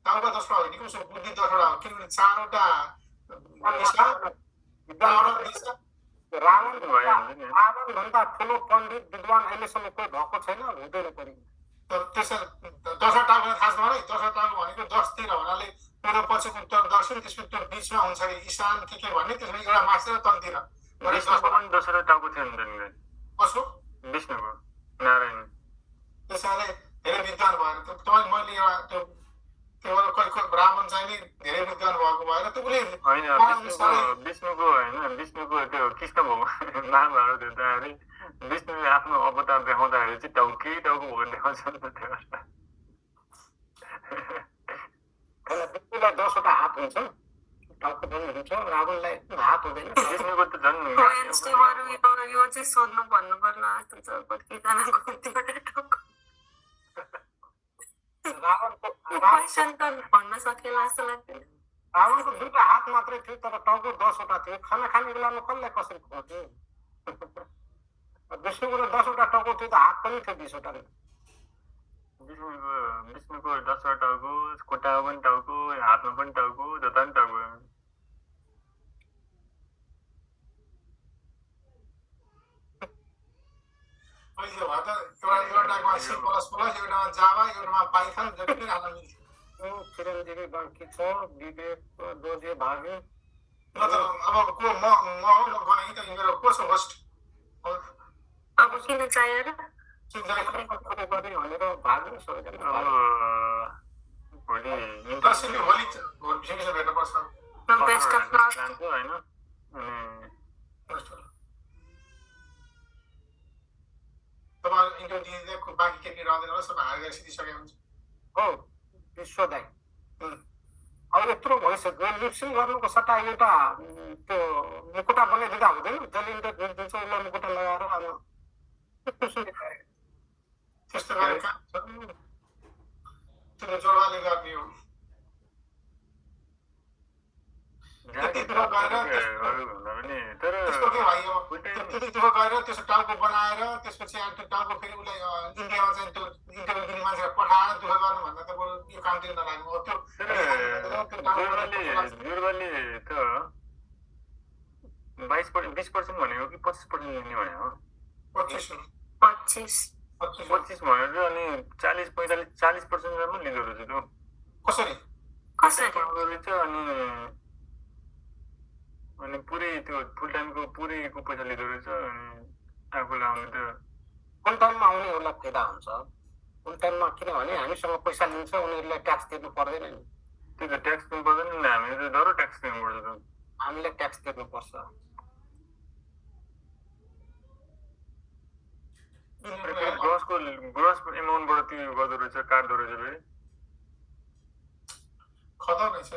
टाउका 10 वटा होइन उसको बुद्धि 10 वटा हो किनभने 4वटा रावणभन्दा ठुलो पण्डित विद्वान अहिलेसम्म कोही भएको छैन हुँदैन पनि त्यसो 10 वटा टाउका थाहा छ मलाई 10 वटा टाउका भनेको 10 तिर हुनाले पूर्व पश्चिम उत्तर दक्षिण त्यसपछि त्यो बिचमा हुन्छ अरे ईशान के भन्ने त्यसमा एउटा मास्टर तलतिर दशहरा टाउको थियो नि कसो विष्णुको नारायण त्यसैले धेरै विद्वान भएर तपाईँ मैले एउटा त्यो ब्राह्मण चाहिँ नि धेरै विद्वान भएको भएर त्यो होइन विष्णुको त्यो कृष्ण भगवान महाभारत हेर्दाखेरि विष्णुले आफ्नो अवतार देखाउँदाखेरि चाहिँ टाउको भएको देखाउँछ नि त विष्णुलाई 10 वटा हात हुन्छ टाउको पनि हुन्छ रावणलाई हात हुँदैन विष्णुको त झन् यो चाहिँ सोध्नु भन्नु पर्ला जस्तो छ कतिजनाको कतिवटा टाउको क्वेसन त भन्न सकेला जस्तो लाग्दैन रावणको 2टा हात मात्रै थियो तर टाउको 10 वटा थियो खाना खाने बेलामा कसलाई कसरी खुवाउँथ्यो विष्णुको त 10 वटा टाउको थियो त हात पनि थियो 20 वटा विष्णुको 10 वटा टाउको खुट्टामा पनि टाउको हातमा पनि टाउको जता पनि टाउको अहिले भए त एउटामा C++, एउटामा जावा, एउटामा पाइथन जति पनि हाल्न मिल्थ्यो चिरञ्जीवी बाँकी छ विवेक दोजे भागे अब को म हो गएँ त मेरो कसो होस्ट अब किन चाहियो र भनेर भाग्यो सबैजना भोलि भेट्नुपर्छ बेस्ट अफ लक होइन तपाईँ इन्टरभ्यू दिँदा बाँकी केही रहँदैन होला सबै हायर गरेर सिधिसकेको हुन्छ हो विश्व दाइ अब यत्रो भइसक्यो लिप्सिङ गर्नुको सट्टा एउटा त्यो मुकुटा बनाइदिँदा हुँदैन जसले इन्टरभ्यू दिन्छ उसलाई मुकुटा लगाएर अब त्यस्तो गरेर काम छ त्यो जोडवाले गर्ने हो त्यति दुःख गरेर त्यसो टाउको बनाएर त्यसपछि त्यो टाउको फेरि उसलाई इन्डियामा चाहिँ त्यो इन्टरभ्यू दिने मान्छेलाई पठाएर दुःख गर्नुभन्दा त बरु यो कामतिर नलाग्नु हो त्यो जुर्वाले त 20% भनेको कि 25% लिने भनेको 25 25 भनेर अनि 40-45-40% लिँदो रहेछ त्यो कसरी कसरी पाउँदो रहेछ अनि पुरै त्यो फुल टाइमको पुरैको पैसा लिँदो रहेछ अनि आफूलाई आउने त फुल टाइममा आउनेहरूलाई फाइदा हुन्छ फुल टाइममा किनभने हामीसँग पैसा लिन्छ उनीहरूलाई ट्याक्स दिनु पर्दैन नि त्यो त ट्याक्स दिनु पर्दैन नि हामीले त डह्रो ट्याक्स दिनुपर्छ त हामीले ट्याक्स दिनुपर्छ ग्रस एमाउन्टबाट त्यो गर्दो रहेछ काट्दो रहेछ फेरि खतरा रहेछ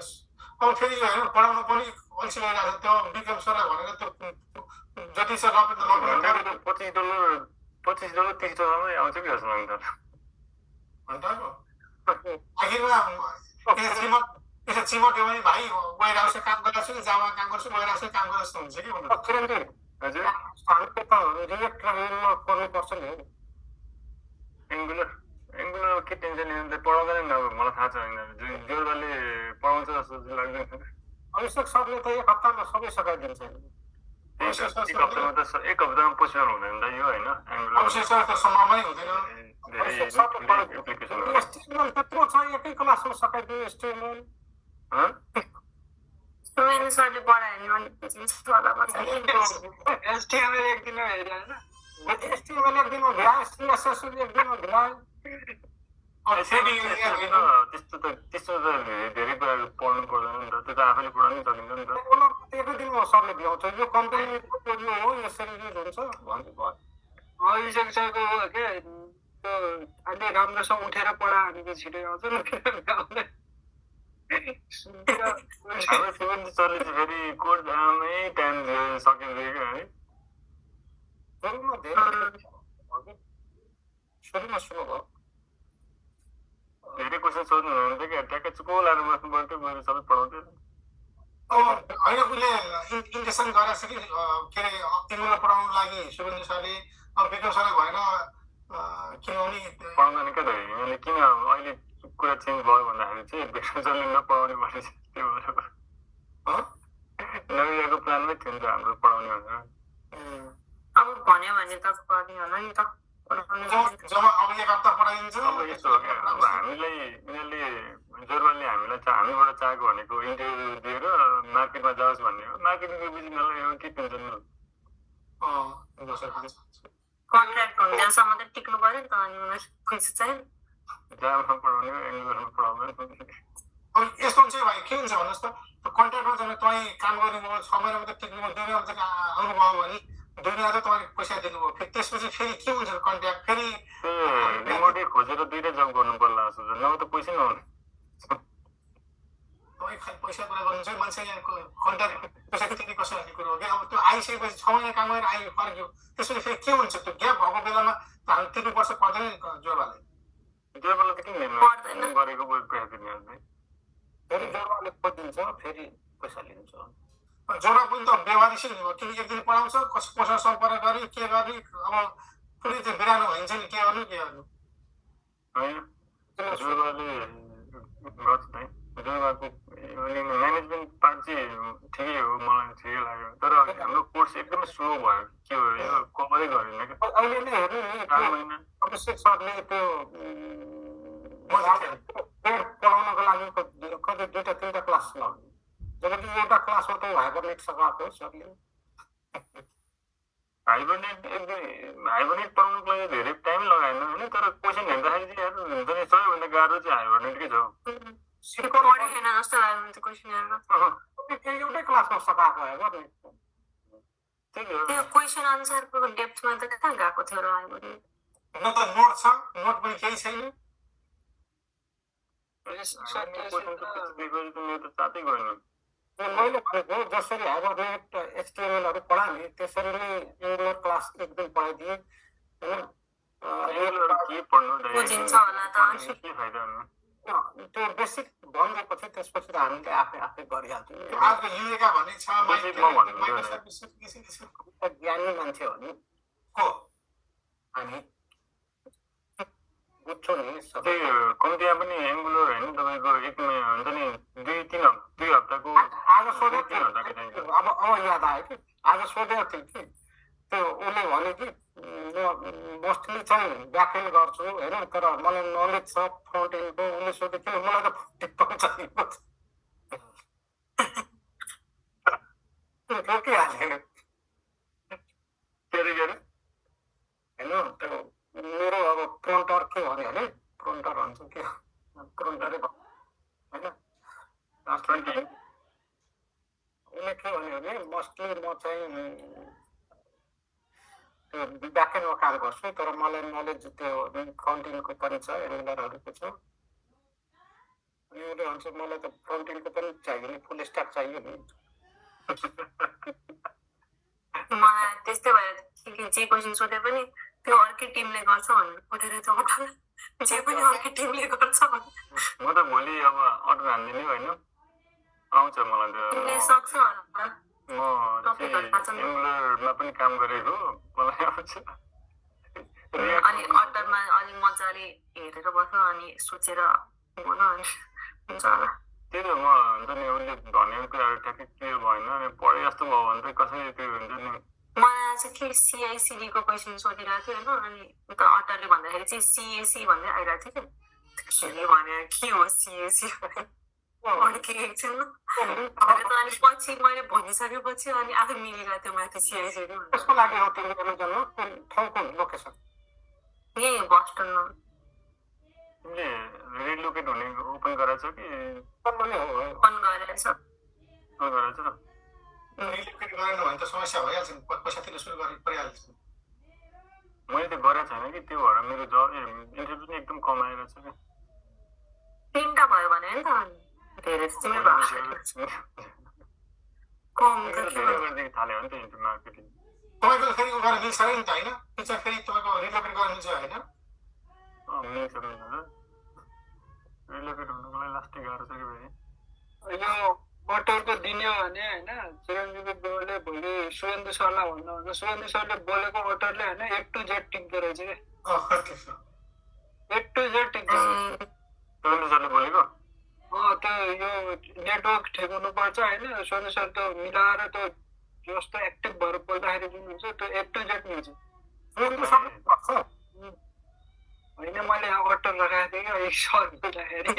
अब फेरि यो होइन पढाउनु पनि अल्छी भइरहेको छ त्यो विक्रम सरलाई भनेर त्यो जति छ $25 $30मै आउँछ कि जस्तो लाग्छ घन्टाको आखिरमा यसो चिमट्यो भने भाइ गएर आउँछ काम गरिरहेको छु जामा काम गर्छु गएर आउँछ काम गरेर जस्तो हुन्छ कि भन्नु हजुर हामीले त रिएक्ट र एङ्गुलर पढ्नुपर्छ नि एङ्गुलर के टेन्सन लिनु त पढाउँदैन नि अब मलाई थाहा छ होइन जोरदारले पढाउँछ जस्तो लाग्दैन अभिषेक सरले त एक हप्तामा सबै सघाइदिन्छ एक हप्तामा पोसिबल हुँदैन त यो होइन अवश्य सर त सम्भवमै हुँदैन एस्टिमेल त्यत्रो छ एकै क्लासमा सकाइदिनु एस्टिमेल सुमेन सरले पढायो भने अलिक बुझिन्छ होला मजाले एसटिएमएल एक दिनमा हेऱ्यो होइन एस्टिमेल एक दिनमा भ्याए सिएसएस एक दिनमा भ्याए त्यस्तो त धेरै कुराहरू पढ्नु पर्दैन नि त त्यो त आफैले पढाउनु सकिन्छ नि त एकै दिनमा सरले भ्याउँछ यो कम्पनी यो हो यसरी युज हुन्छ भन्नु भयो अभिषेक सरको हो के त्यो अलि राम्रोसँग उठेर पढायो भने त छिटै आउँछ नि हाम्रो शिवन्त सरले चाहिँ फेरि कोड आमै टाइम सकिँदैन है सुरुमा सुरु भयो धेरै क्वेसन सोध्नु हुनुहुन्थ्यो कि ट्याक्कै चुपो लानु बस्नु पर्थ्यो मैले सबै पढाउँथेँ होइन उसले इन्टेन्सन गरेको छ कि के अरे तिमीलाई पढाउनु लागि सुरेन्द्र सरले अब विक्रम सरले भएन किनभने पढाउँदैन क्या त यिनीहरूले किन अहिले कुरा चेन्ज भयो भन्दाखेरि चाहिँ विक्रम सरले नपढाउने भनेपछि त्यो भएर नबियाको प्लानमै थियो नि त हाम्रो पढाउने भनेर अब भन्यो भने त पढ्ने होला नि त जब अब एक हप्ता पढाइदिन्छ अब यस्तो हो क्या अब हामीलाई यिनीहरूले जोरवालले हामीबाट चाहेको भनेको इन्टरभ्यू दिएर मार्केटमा जाओस् भन्ने हो मार्केटिङको बिजनेसलाई हो के टेन्सन कन्ट्र्याक्ट हुँदैसम्म त टिक्नु पर्यो नि त अनि पैसा चाहिँ जामा पढाउने एङ्गलरमा पढाउँदैन अब यस्तो हुन्छ भाइ के हुन्छ भन्नुहोस् त कन्ट्र्याक्टमा चाहिँ तपाईँ काम गर्नुभयो 6 महिना मात्रै टिक्नुभयो 2 महिना मात्रै आउनुभयो भने 2 महिना त तपाईँले पैसा दिनुभयो फेरि त्यसपछि फेरि के हुन्छ कन्ट्र्याक्ट फेरि रिमोटै खोजेर 2टा जब गर्नु पर्ला जस्तो छ नभए त पैसै नहुने तपाईँ खालि पैसा कुरा गर्नुहुन्छ मान्छे यहाँको कन्ट्र्याक्ट पैसा तिर्ने कसो भन्ने कुरो हो कि अब त्यो आइसकेपछि 6 महिना काम गरेर आयो फर्क्यो त्यसपछि फेरि के हुन्छ त्यो ग्याप भएको बेलामा त हामी तिर्नुपर्छ पर्दैन नि जोरवाले जोरवाला त किन गरेको पैसा तिर्ने हुन्छ फेरि जोरवाले खोजिदिन्छ फेरि पैसा लिन्छ जोरा पनि त व्यवहारिसै हुने भयो किन एक दिन पढाउँछ कसैसँग सम्पर्क गर्ने के गर्ने अब पुरै त्यो बिरानो भइन्छ नि के गर्नु होइन जोरवाले गर्छ है जोरवाको म्यानेजमेन्ट पार्ट चाहिँ ठिकै हो मलाई ठिकै लाग्यो तर हाम्रो कोर्स एकदमै स्लो भयो के हो यो कभरै गरेन क्या अहिले नै हेर्नु नि 4 महिना अभिषेक सरले त्यो पढाउनको लागि कति 2-3टा क्लास लगाउने जबकि एउटा क्लास मात्रै हाइबरनेट सघाएको सरले हाइबरनेट पढाउनुको लागि धेरै टाइम लगाएन होइन तर क्वेसन हेर्दाखेरि चाहिँ हुन्छ नि सबैभन्दा गाह्रो चाहिँ हाइबरनेटकै छ पढेन जस्तो लाग्यो भने त क्वेसन हेरेर एउटै क्लासमा सघाएको हाइबरनेट त्यो क्वेसन अनुसारको डेप्थमा त कहाँ गएको थियो र हाइबरनेट न त नोट छ नोट पनि केही छैन मैले भनेको जसरी हाइबरनेट एचटिएमएलहरू पढाएँ त्यसरी नै एङ्गुलर क्लास एक दिन पढाइदिएँ बुझिन्छ होला त त्यो बेसिक भनिदिएपछि त्यसपछि त हामीले आफै गरिहाल्छौँ अर्को युएका भन्ने छ ज्ञानी मान्छे हो नि को हामी बुझ्छौँ नि सबै कम्तीमा पनि एङ्गुलर होइन तपाईँको एक हुन्छ नि 2 हप्ताको आज सोधेको थियो अब याद आयो कि आज सोधेको थियो कि त्यो उसले भने कि म मोस्टली चाहिँ ब्याकएन्ड गर्छु होइन, तर मलाई नलेज छ फ्रन्ट एन्डको। उसले सोध्यो किन, मलाई त टिप्पण चाहिएको छ। रोकिहाल्यो के अरे होइन। त्यो मेरो अब प्रोन्टर के भन्यो भने प्रोन्टर भन्छ के प्रोन्टरै होइन। उसले के भन्यो भने मोस्टली म चाहिँ त्यो ब्याकएन्डमा काम गर्छु, तर मलाई नलेज त्यो फ्रन्ट एन्डको पनि छ, एङ्गुलरहरूको छ। अनि उसले भन्छ मलाई त फ्रन्ट एन्डको पनि चाहियो नि, फुल स्ट्याक चाहियो नि। मलाई त्यस्तै भएर जे क्वेसन सोधे पनि त्यो अर्कै टिमले गर्छ भनेर पढेर त अटल जे पनि अर्कै टिमले गर्छ म त भोलि अब अर्डर हानिदिने होइन, आउँछ मलाई टिमले त्यो। सक्छ होला। म एङ्गुलरमा पनि काम गरेको, मलाई आउँछ। अनि अटरमा अलिक मजाले हेरेर बस्छ अनि सोचेर हुन अनि हुन्छ होला। त्यही त म हुन्छ नि, उसले भनेको कुराहरू ठ्याक्कै क्लियर भएन, अनि पढे जस्तो भयो भने चाहिँ कसरी त्यो हुन्छ नि। मलाई चाहिँ के सिआइसिडीको क्वेसन सोधिरहेको थियो होइन, अनि उता अटरले भन्दाखेरि चाहिँ सिएसी भन्दै आइरहेको थियो कि के भने के हो सिएसी भने अड्केको एकछिन अनि पछि मैले भनिसकेपछि अनि आफै मिलिरहेको थियो माथि सिआइसिडी त्यसको लागि हो तिम्रो एमाजोनमा ठाउँको लोकेसन यही बस्टनमा। तिमीले रिलोकेट हुने ओपन गराएको छ कि ओपन गरेर छ। गराएको छ? रिलोकेट गरेन भने त समस्या भइहाल्छ नि, पैसा तिर्न सुरु गर्नु परिहाल्छ। मैले त गरेको छैन कि, त्यो भएर मेरो जब इन्टरभ्यू पनि एकदम कम आइरहेको छ क्या। 3टा भयो भने नि त धेरै चाहिँ कम त के गरेदेखि थाल्यो भने त इन्टरभ्यू मार्केटिङ तपाईँको फेरि उ गर्न मिल्छ नि त होइन, त्यो चाहिँ फेरि तपाईँको रिलोकेट गर्न मिल्छ होइन? मिल्छ रिलोकेट हुनुको लागि लास्टै गाह्रो छ कि भाइ। यो अटरको दिने भने होइन, चिरञ्जीवी ब्रोले भोलि सुवेन्दु सरलाई भन्दा सुवेन्दु सरले बोलेको अटरले होइन A to Z टिप्दो रहेछ क्या। A to Z टिप्छ। सुवेन्दु सरले बोलेको? त्यो यो नेटवर्क ठेकाउनु पर्छ होइन, सुवेन्दु सर त मिलाएर त जस्तो एक्टिभ भएर बोल्दाखेरि जुन हुन्छ त्यो A to Z मिल्छ होइन। मैले यहाँ अटर लगाएको थिएँ क्या, एक सर बोल्दाखेरि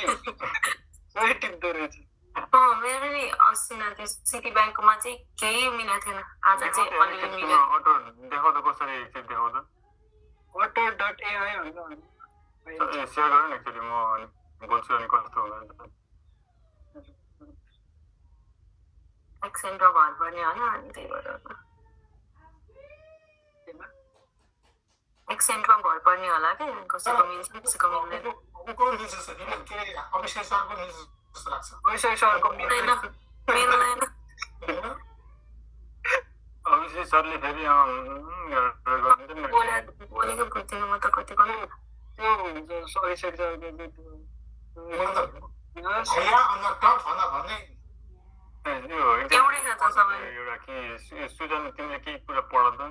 सही टिप्दो रहेछ। मेरो नि अस्ति न त्यो सिटी ब्याङ्कमा चाहिँ केही मिलेको थिएन, आज चाहिँ अलिअलि मिल्यो। अटो देखाउ त कसरी एकचोटि देखाउ त। auto.ai सेयर गरौँ न एकचोटि, म बोल्छु अनि कस्तो हुँदैन। एक्सेन्टमा भर पर्ने होइन, अनि त्यही भएर एक्सेन्टमा भर पर्ने होला क्या, कसैको मिल्छ कसैको मिल्दैन। अभिषेक सरको मिल्छ जस्तो लाग्छ। अभिषेक सरको मिल्दैन मिल्दैन। अभिषेक सरले फेरि बोलेको बुझ्दिनँ म त कतिको नै। त्यो हुन्छ अभिषेक सरको एउटै छ त सबै। एउटा के सुजन तिमीले केही कुरा पढ त।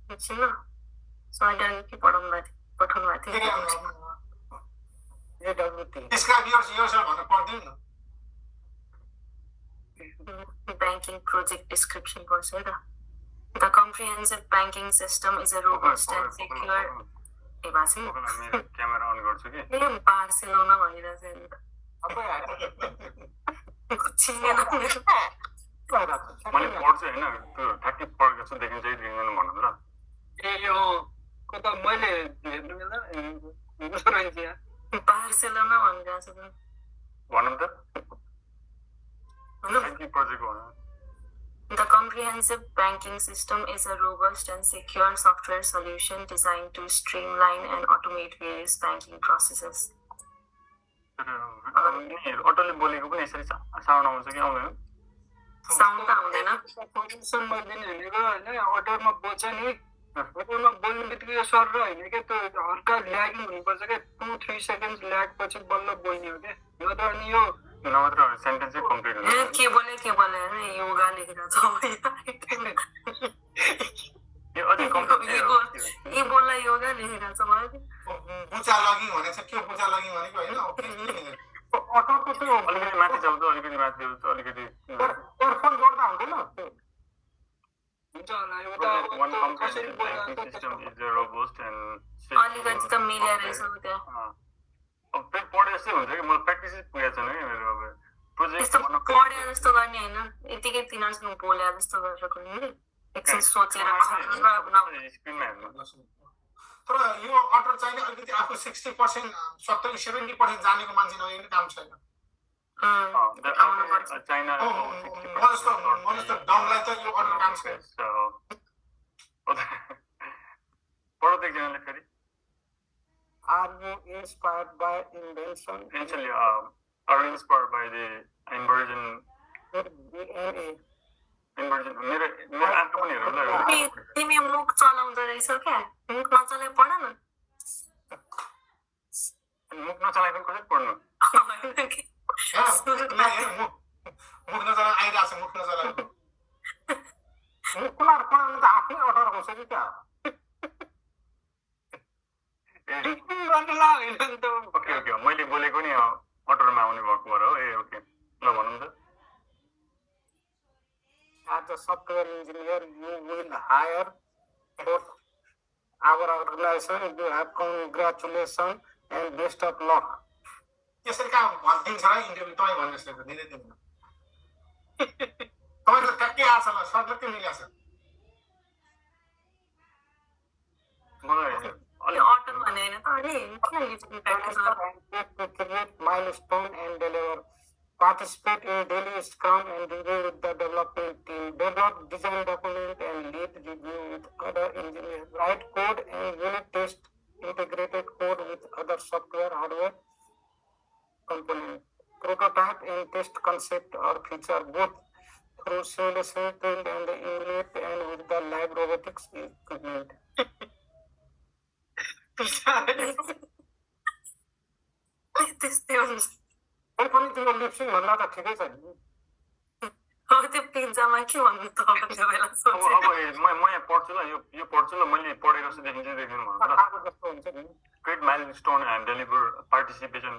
एकछिन ल, सरले के पठाउनु भएको थियो ब्याङ्किङ प्रोजेक्ट डिस्क्रिप्सन पर्छ है त। The comprehensive banking system is a robust and secure. ए भाषी क्यामेरा अन गर्छु कि। ए बार्सेलोना भनिरहेछ नि त। चिनेन मेरो। मैले पढ्छु होइन, त्यो ठ्याक्कै पढेको छु देखिन्छ कि देखिँदैन भनौँ ल। ए यो कता मैले हेर्नु मिल्दैन बार्सेलोना भनिरहेछ त। भनौँ त प्रोजेक्ट हो। The comprehensive banking system is a robust and secure software solution designed to streamline and automate various banking processes. अटोले बोलेको पनि यसरी साउन्ड आउँछ कि आउँदैन? साउन्ड त आउँदैन। सजेसनमा दिने भनेको होइन, अटरमा बोल्छ नि, अटरमा बोल्ने बित्तिकै सर र होइन क्या, त्यो हल्का ल्यागिङ हुनुपर्छ क्या, 2-3 सेकेन्ड ल्याग पछि बल्ल बोल्ने हो क्या। नत्र अनि यो नत्र सेन्टेन्स चाहिँ कम्प्लिट हुन्छ। के बोले योगा लेखेर छ यो अझै कम्प्लिट यी बोल्दा योगा लेखेर छ मलाई। बुचा लगिङ भने चाहिँ के बुचा लगिङ भनेको होइन, अटोको चाहिँ अलिकति माथि जाउँछ, अलिकति माथि जाउँछ, अलिकति एयरफोन जोड्दा हुँदैन। हुन्छ होला यो त Project one अब कसरी comprehensive बोल्दा banking त system त्यस्तो is robust and अलिकति त मिलेर रहेछ त्यहाँ अब पढे जस्तै हुन्छ कि मलाई प्र्याक्टिसै पुगेको छैन कि मेरो अब त्यस्तो प्रोजेक्ट पढे जस्तो गर्ने होइन यतिकै तिनीहरूसँग बोले जस्तो गरेर गर्ने एकछिन सोचेर स्क्रिनमा हेर्नु तर यो अटर चाहिँ अलिकति आफू 60% 70-70% जानेको मान्छे नभए काम छैन चाइना म जस्तो डमलाई त यो अटर काम छैन पढो त एकजनाले फेरि Are you inspired by invention? Essentially, are inspired by the inversion. DNA. Inversion. मेरो आँखा पनि हेरौँ ल तिमी मुख चलाउँदो रहेछौ क्या मुख नचलाइ पढ न मुख नचलाइ पनि कसरी पढ्नु मुख नचला आइरहेको छ मुख नचला मुखलाई पढाउनु त आफ्नै अडर हुन्छ कि क्या ओके ओके मैले बोलेको नि अटरमा आउने भएको भएर हो ए ओके ल भनौँ त As a software engineer, you will hire for our organization. You have congratulations and best of luck. त्यसरी कहाँ भनिदिन्छ र इन्टरभ्यू तपाईँ भन्नुहोस् न दिँदै दिनु तपाईँको ट्याक्कै आएको छ ल सर्टकै मिलेको छ मलाई अटो भने होइन त अरे किन lifting practice To create milestone and deliver. Participate in daily scrum and review with the development team. Develop design document and lead review with other engineers. Write code and unit test integrated code with other software hardware component. Prototype and test concept or feature both through simulation tool and emulate and with the live robotics equipment. त्यस्तै हुन्छ पनि तिम्रो lip sync भन्दा त ठिकै छ नि अब त्यो पिज्जामा के भन्नु त अब त्यो बेला सोचेर अब म यहाँ पढ्छु ल यो पढ्छु ल मैले पढेर जस्तो देखिन्छ देखिनु भन्नु ल आएको जस्तो हुन्छ नि create milestone end deliver participation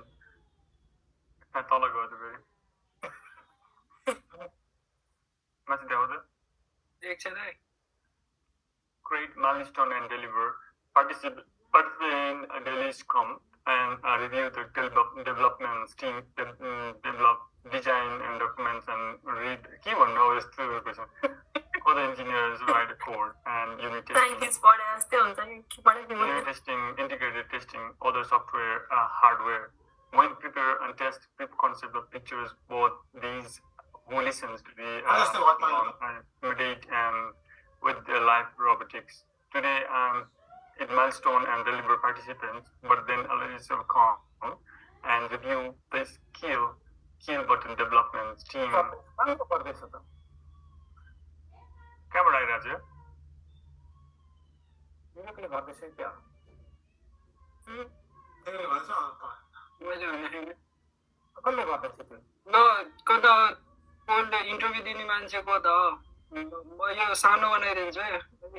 तल गयो त फेरि माथि देखाउ त एकछिन है create milestone and deliver, participate in a daily scrum and review the development team, develop design and documents and read key one always to other engineers write code and unit testing, integrated testing, other software, hardware. When prepare and test proof concept of pictures, both these who listens to the date and with the live robotics. Today, it milestone and deliver participants, but then always come and review the skill button development team. कहाँबाट आइरहेको ल कता कसले interview दिने मान्छेको त म यो सानो बनाइदिन्छु है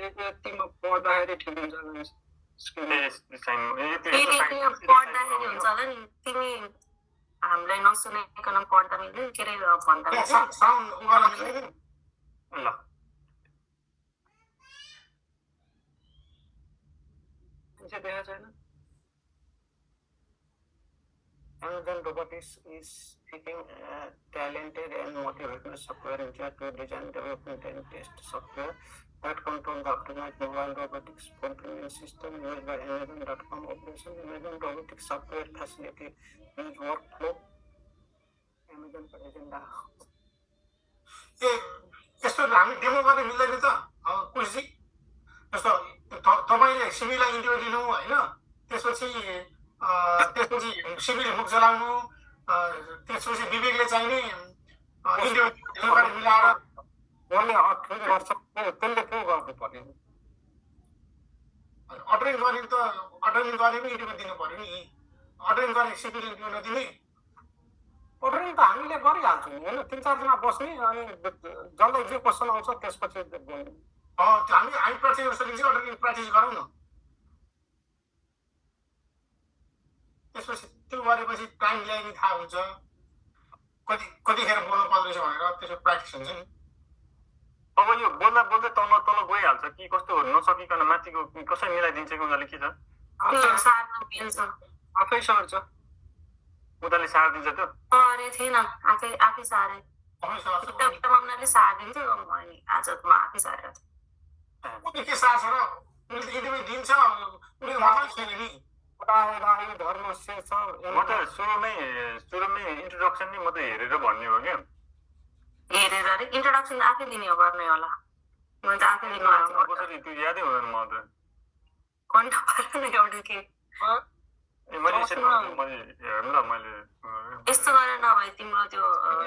यतिमा पढ्दाखेरि ठिक हुन्छ पढ्दाखेरि हुन्छ होला नि तिमी हामीलाई नसुनाइकन पढ्दा मिल्दैन के अरे भन्दा ल देखा छैन Amazon Robotics is seeking talented and motivated software engineer to design, development, and test software that control the optimized mobile robotics fulfillment system used by Amazon.com operation. Amazon Robotics software facility use workflow. Amazon agenda. यस्तो हामी demo गर्ने मिल्दैन त कुर्सी जस्तो तपाईँले सिमीलाई interview दिनु होइन त्यसपछि सिमीले मुख चलाउनु त्यसपछि विवेकले चाहिने इन्टरभ्यू मिलाएर उसले अटरिङ गर्छ त्यसले के गर्नु पर्यो अटरिङ गर्ने त अटरिङ गर्ने पनि इन्टरभ्यू दिनु पर्यो नि अटरिङ गर्ने सिमीले इन्टरभ्यू नदिने अटरिङ त हामीले गरिहाल्छौँ नि होइन 3-4 जना बस्ने अनि जसलाई जे क्वेसन आउँछ त्यसपछि बोल्ने हामी प्र्याक्टिस गर्न सकिन्छ अटरिङ प्र्याक्टिस गरौँ न त्यसपछि त्यो गरेपछि टाइम ल्याइने थाहा हुन्छ कतिखेर बोल्नु पर्दैछ भनेर त्यसको प्र्याक्टिस हुन्छ नि अब यो बोल्दा बोल्दै तल तल गइहाल्छ कि कस्तो नसकिकन माथिको कसरी मिलाइदिन्छ कि उनीहरूले के छ आफै सर्छ उनीहरूले सारिदिन्छ त्यो अरे थिएन आफै सारे उनीहरूले सारिदिन्थ्यो अनि आज म आफै सारेर के सार्छ र उसले दिन्छ उसले मतलब छैन नि धर्म से छ म त सुरुमै इन्ट्रोडक्सन नै म त हेरेर भन्ने हो क्या हेरेर अरे इन्ट्रोडक्सन आफै दिने हो गर्ने होला म त आफै दिनु कसरी त्यो यादै हुँदैन म त कन्ठ पारेर एउटा के मैले यसरी मैले हेरौँ ल मैले यस्तो गरेर नभए तिम्रो त्यो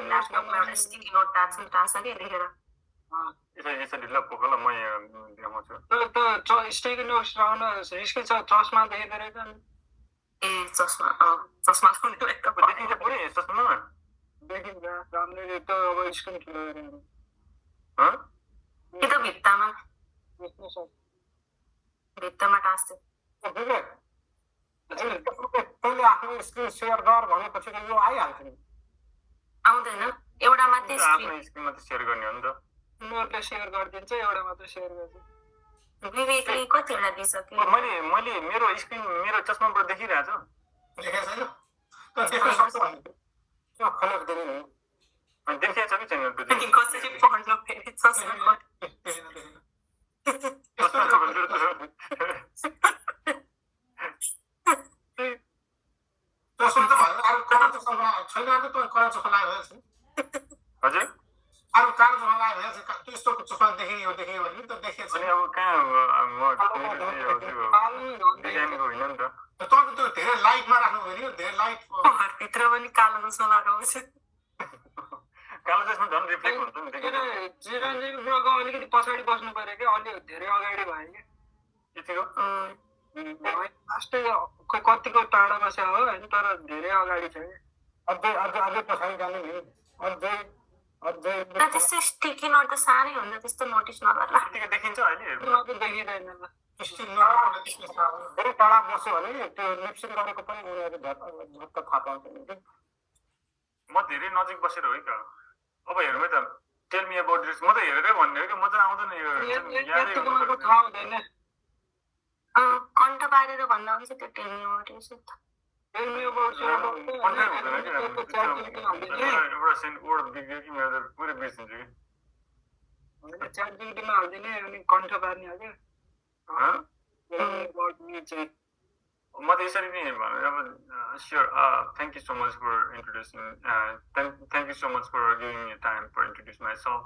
ल्यापटपमा एउटा स्टिकी नोट टाँच्छ कि लेखेर यसरी ल पोख ल म देखाउँछु स्टिकी नोट्स राउन रिस्की छ चस्मा देख्दो रहेछ नि ए चस्मा लाउने देखिन्छ पुरै चस्मामा देखिन्छ राम्ररी त्यो अब स्क्रिन ठुलो गरेर कि त भित्तामा देख्न सक्छ भित्तामा टाँच्थ्यो तैँले आफ्नो स्क्रिन सेयर गर भनेपछि त यो आइहाल्छ नि आउँदैन एउटा मात्रै आफ्नो स्क्रिनमा त सेयर गर्ने हो नि त तिमीहरूले सेयर गरिदिन्छ एउटा मात्र सेयर गर्छ विवेकले कतिवटा दिइसक्यो मैले मेरो स्क्रिन मेरो चस्माबाट देखिरहेको छु देखेको छैन तर देख्न सक्छ खलक दिने नि अनि देखिएको छ कि छैन अनि कसरी पढ्न फेरि चस्मा चस्मा त भयो अरू कालो चस्मा छैन त कालो चस्मा लगाएको हजुर अरू कालो चस्मा लगाएको त्यस्तो चस्मा देखिने भने त देखेको अनि छैन अब कहाँ डिजाइनको होइन नि त तपाईँको त्यो धेरै लाइटमा राख्नु भयो नि धेरै लाइट भित्र पनि कालो चस्मा लगाएर आउँछ कालो चस्मा झन् रिफ्लेक्ट हुन्छ नि चिरञ्जीवी ब्रोको अलिकति पछाडि बस्नु पर्यो क्या अलि धेरै अगाडि भयो कि यतिको लास्टै खै कतिको टाढा बस्यो हो होइन तर धेरै अगाडि छ कि अझै पछाडि जानु नि अझै त्यस्तो स्टिकी नोट त सानै हुन्छ त्यस्तो नोटिस नगर्ला यतिको देखिन्छ अहिले देखिँदैन ल धेरै टाढा बस्यो भने त्यो लिप्सिङ गरेको पनि उनीहरू झट्ट थाहा पाउँछ नि म धेरै नजिक बसेर हो त अब हेरौँ है त टेल मी अबाउट दिस म त हेरेरै भन्ने हो कि म त आउँदैन यो यादै यतिको थाहा हुँदैन कन्ठ पारेर भन्दा हुन्छ त्यो टेल्मी कन्टेन्ट हुँदैन कि एउटा सेन्ट वर्ड बिग्रियो कि मेरो त पुरै बिर्सिन्छु कि च्याटजिपिटीमा हालिदिने अनि कन्ठ पार्ने हो क्या म त यसरी नै भनेर अब sure thank you so much for introducing thank you so much for giving me time for introduce myself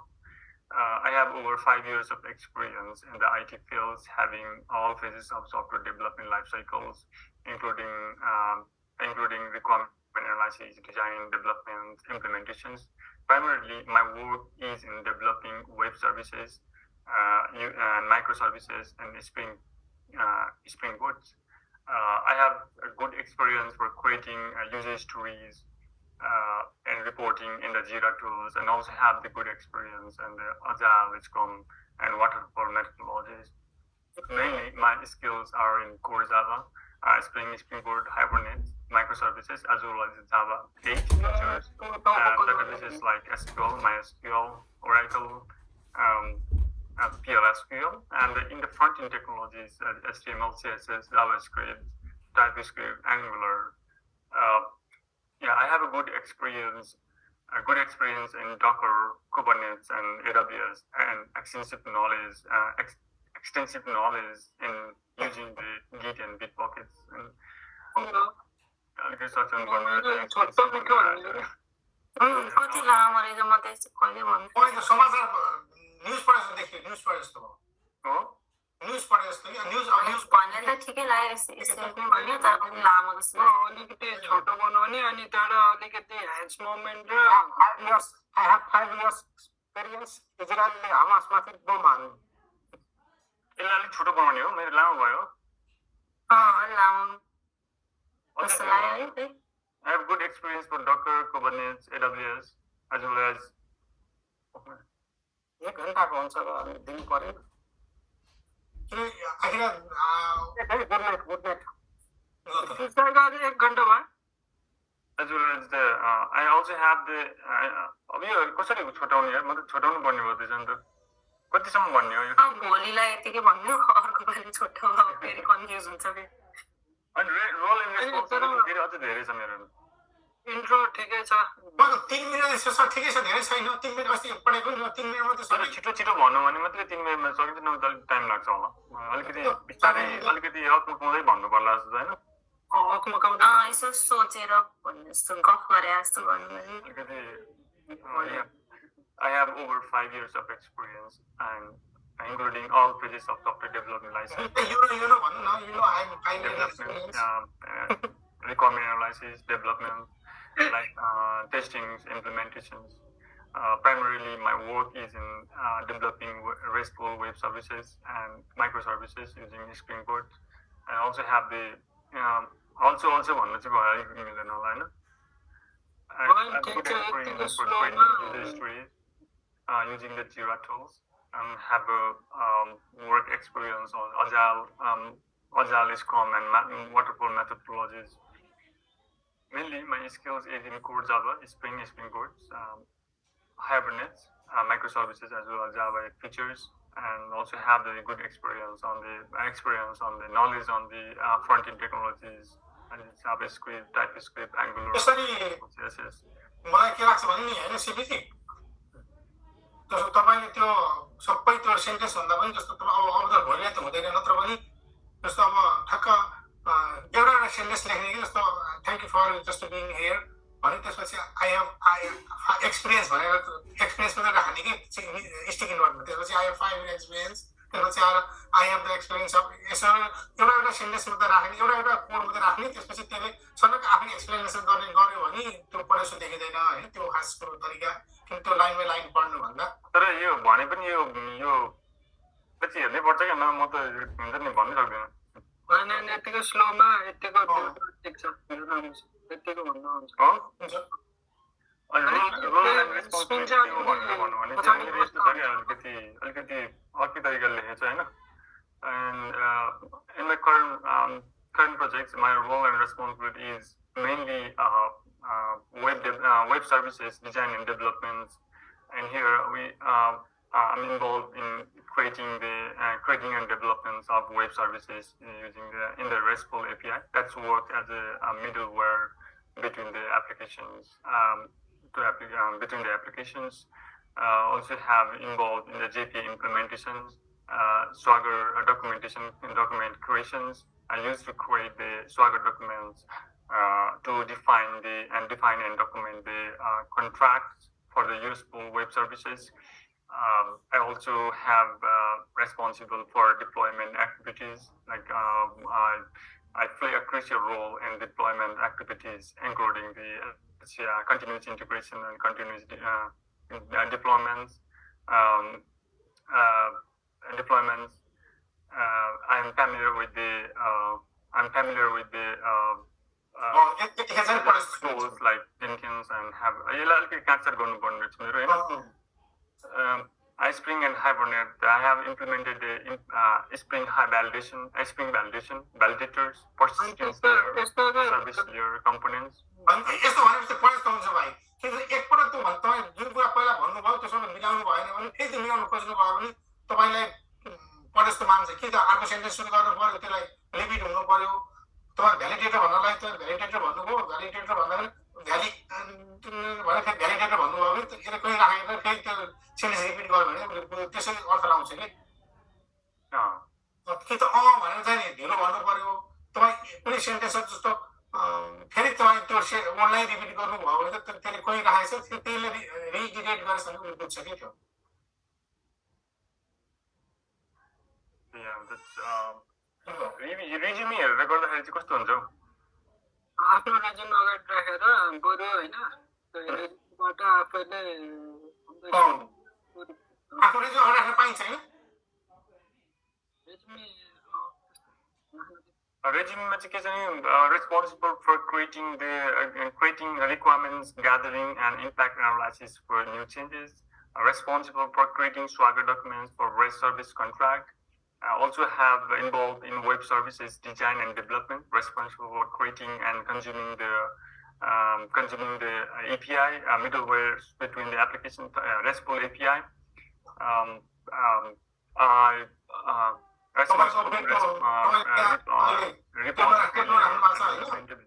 I have over 5 years of experience in the IT fields, having all phases of software development life cycles, including requirement analysis, design, development, implementations. Primarily, my work is in developing web services, microservices, and Spring Boot. I have a good experience for creating user stories and reporting in the Jira tools, and also have the good experience in the Agile, Scrum, and waterfall methodologies. Mainly, my skills are in core Java, Spring Boot, Hibernate, microservices, as well as Java 8 features, databases like SQL, MySQL, Oracle, PLSQL, and in the front-end technologies, HTML, CSS, JavaScript, TypeScript, Angular. I have a good experience in Docker, Kubernetes, and AWS, and extensive knowledge in using the Git and Bitbuckets. And कति लामो रहेछ म त यस्तो कहिले भन्नु मैले समाचार न्युज पढे जस्तो हो न्युज पढे जस्तो कि न्युज भन्ने त ठिकै लाग्यो यसरी पनि भन्यो तर पनि लामो जस्तो अलिकति छोटो बनाउने अनि त्यहाँबाट अलिकति ह्यान्ड्स मुभमेन्ट र 5 years I have 5 years experience इजरायलले हमासमाथि बम हान्यो यसलाई अलिक छोटो बनाउने हो मेरो लामो भयो लामो जस्तो लाग्यो है त्यही I have good experience for Docker, Kubernetes, AWS, as well as 1 घन्टाको हुन्छ र दिनु पर्यो गुड नाइट 1 घन्टा भयो as well as the I also have the अब यो कसरी छोटाउने यार म त छोटाउनु पर्ने भयो त्यसो नि त कतिसम्म भन्ने हो यो भोलिलाई यतिकै भन्नु अर्को पालि छोटो फेरि कन्फ्युज हुन्छ कि अनि रोल एन्ड रेस्पोन्सिबिलिटी फेरि अझै धेरै छ मेरो इन्ट्रो ठिकै छ 3 मिनट जस्तो ठिकै छ धेरै छैन 3 मिनट अस्ति पढेको नि 3 मिनट मात्रै तर छिटो छिटो भन्नु भने मात्रै 3 मिनटमा सकिन्छ नभए त अलिक टाइम लाग्छ होला अलिकति बिस्तारै अलिकति हकमुकाउँदै भन्नु पर्ला जस्तो होइन हकमुकाउँदै यसो सोचेर भन्ने जस्तो गफ गरे जस्तो गर्नु अलिकति I have over 5 years of experience and including all phases of software development license. You know, I'm 5 years experience. Requirement analysis, development, like testings, implementations. Primarily, my work is in developing RESTful web services and microservices using Spring Boot. I also have the also भन्नु चाहिँ भयो मिल्दैन होला होइन I'm good experience for creating user stories using the Jira tools and have a work experience on Agile, Scrum, and waterfall methodologies. Mainly, my skills is in core Java, Spring Boot, Hibernate, microservices as well as Java features, and also have the good experience on the knowledge on the front-end technologies and JavaScript, TypeScript, Angular, CSS. मलाई के लाग्छ भने नि हैन CBT जस्तो तपाईले त्यो सबै त्यो सेन्टेन्स भन्दा पनि जस्तो तपाईँ अब त भोलिले त हुँदैन नत्र पनि जस्तो अब ठक्क एउटा सेन्टेन्स लेख्ने कि जस्तो thank you for just being here भने त्यसपछि आई हेभ एक्सपिरियन्स भनेर एक्सपिरियन्स मात्रै राख्ने कि स्टिक नोटमा त्यसपछि आई हेभ 5 इयर एक्सपिरियन्स त्यसपछि आएर I have the experience of यसो एउटा सेन्टेन्स मात्रै राख्ने एउटा कोड मात्रै राख्ने त्यसपछि त्यसले सडक आफै एक्सप्लेनेसन गर्यो भने त्यो पढेसो देखिँदैन होइन त्यो खास तरिका किन त्यो लाइन बाई लाइन पढ्नु भन्दा तर यो भने पनि यो पछि हेर्नै पर्छ क्या म त हुन्छ नि भन्नै सक्दैन होइन यतिको स्लोमा यतिको ठिक छ यतिको भन्नु हुन्छ हुन्छ रोल एन्ड रेस्पोन्सिबिलिटी भन्नु भने चाहिँ मेरो यस्तो छ कि अलिकति अर्कै तरिकाले लेखेको छ होइन and in my current projects, my role and responsibility is mainly web services design and development. And here I'm involved in creating and development of web services using the RESTful API. That's work as a middleware between the applications. Between the applications, also have involved in the JPA implementations, Swagger documentation and document creations. I used to create the Swagger documents to define and document the contracts for the useful web services. I also have responsible for deployment activities. Like I play a crucial role in deployment activities, including the continuous integration and continuous deployments. I'm familiar with the tools like Jenkins and have Spring and Hibernate. I have implemented the Spring validation validators, persistence layer, service layer components. यस्तो भनेपछि पढेको हुन्छ भाइ किनकि एकपटक त्यो तपाईँ जुन कुरा पहिला भन्नुभयो त्यसमा मिलाउनु भएन भने फेरि मिलाउनु खोज्नुभयो भने तपाईँलाई पढेस्तो मान्छ कि त अर्को सेन्टेन्स सुरु गर्नु पर्यो त्यसलाई रिपिट हुनु पर्यो तपाईँ भ्यालिडेटर भन्नलाई त भ्यालिडेटर भन्नुभयो भ्यालिडेटर भन्दाखेरि भने फेरि भ्यालिडेटर भन्नुभयो भने यसले कोही राखेर फेरि त्यो सेन्टेन्स रिपिट गर्यो भने त्यसै अर्थ लाउँछ कि त भनेर चाहिँ नि ढिलो भन्नु पर्यो तपाईँ कुनै सेन्टेन्स जस्तो फेरि तपाईँ त्यो ओनलाइन रिपिट गर्नुभयो भने त त्यसले कोही राखेको छ त्यसले रिइटरेट गरेछ भने उसले बुझ्छ कि त्यो रिज्युमी हेरेर गर्दाखेरि चाहिँ कस्तो हुन्छ आफ्नो रेज्युम अगाडि राखेर बरु होइन रेज्युमबाट आफैले आफ्नो रेज्युम अगाडि राख्न पाइन्छ होइन रेज्युममा चाहिँ के छ नि responsible for creating requirements gathering and impact analysis for new changes, responsible for creating Swagger documents for REST service contract. I also have involved in web services design and development, responsible for creating and consuming the API middleware between the application RESTful API.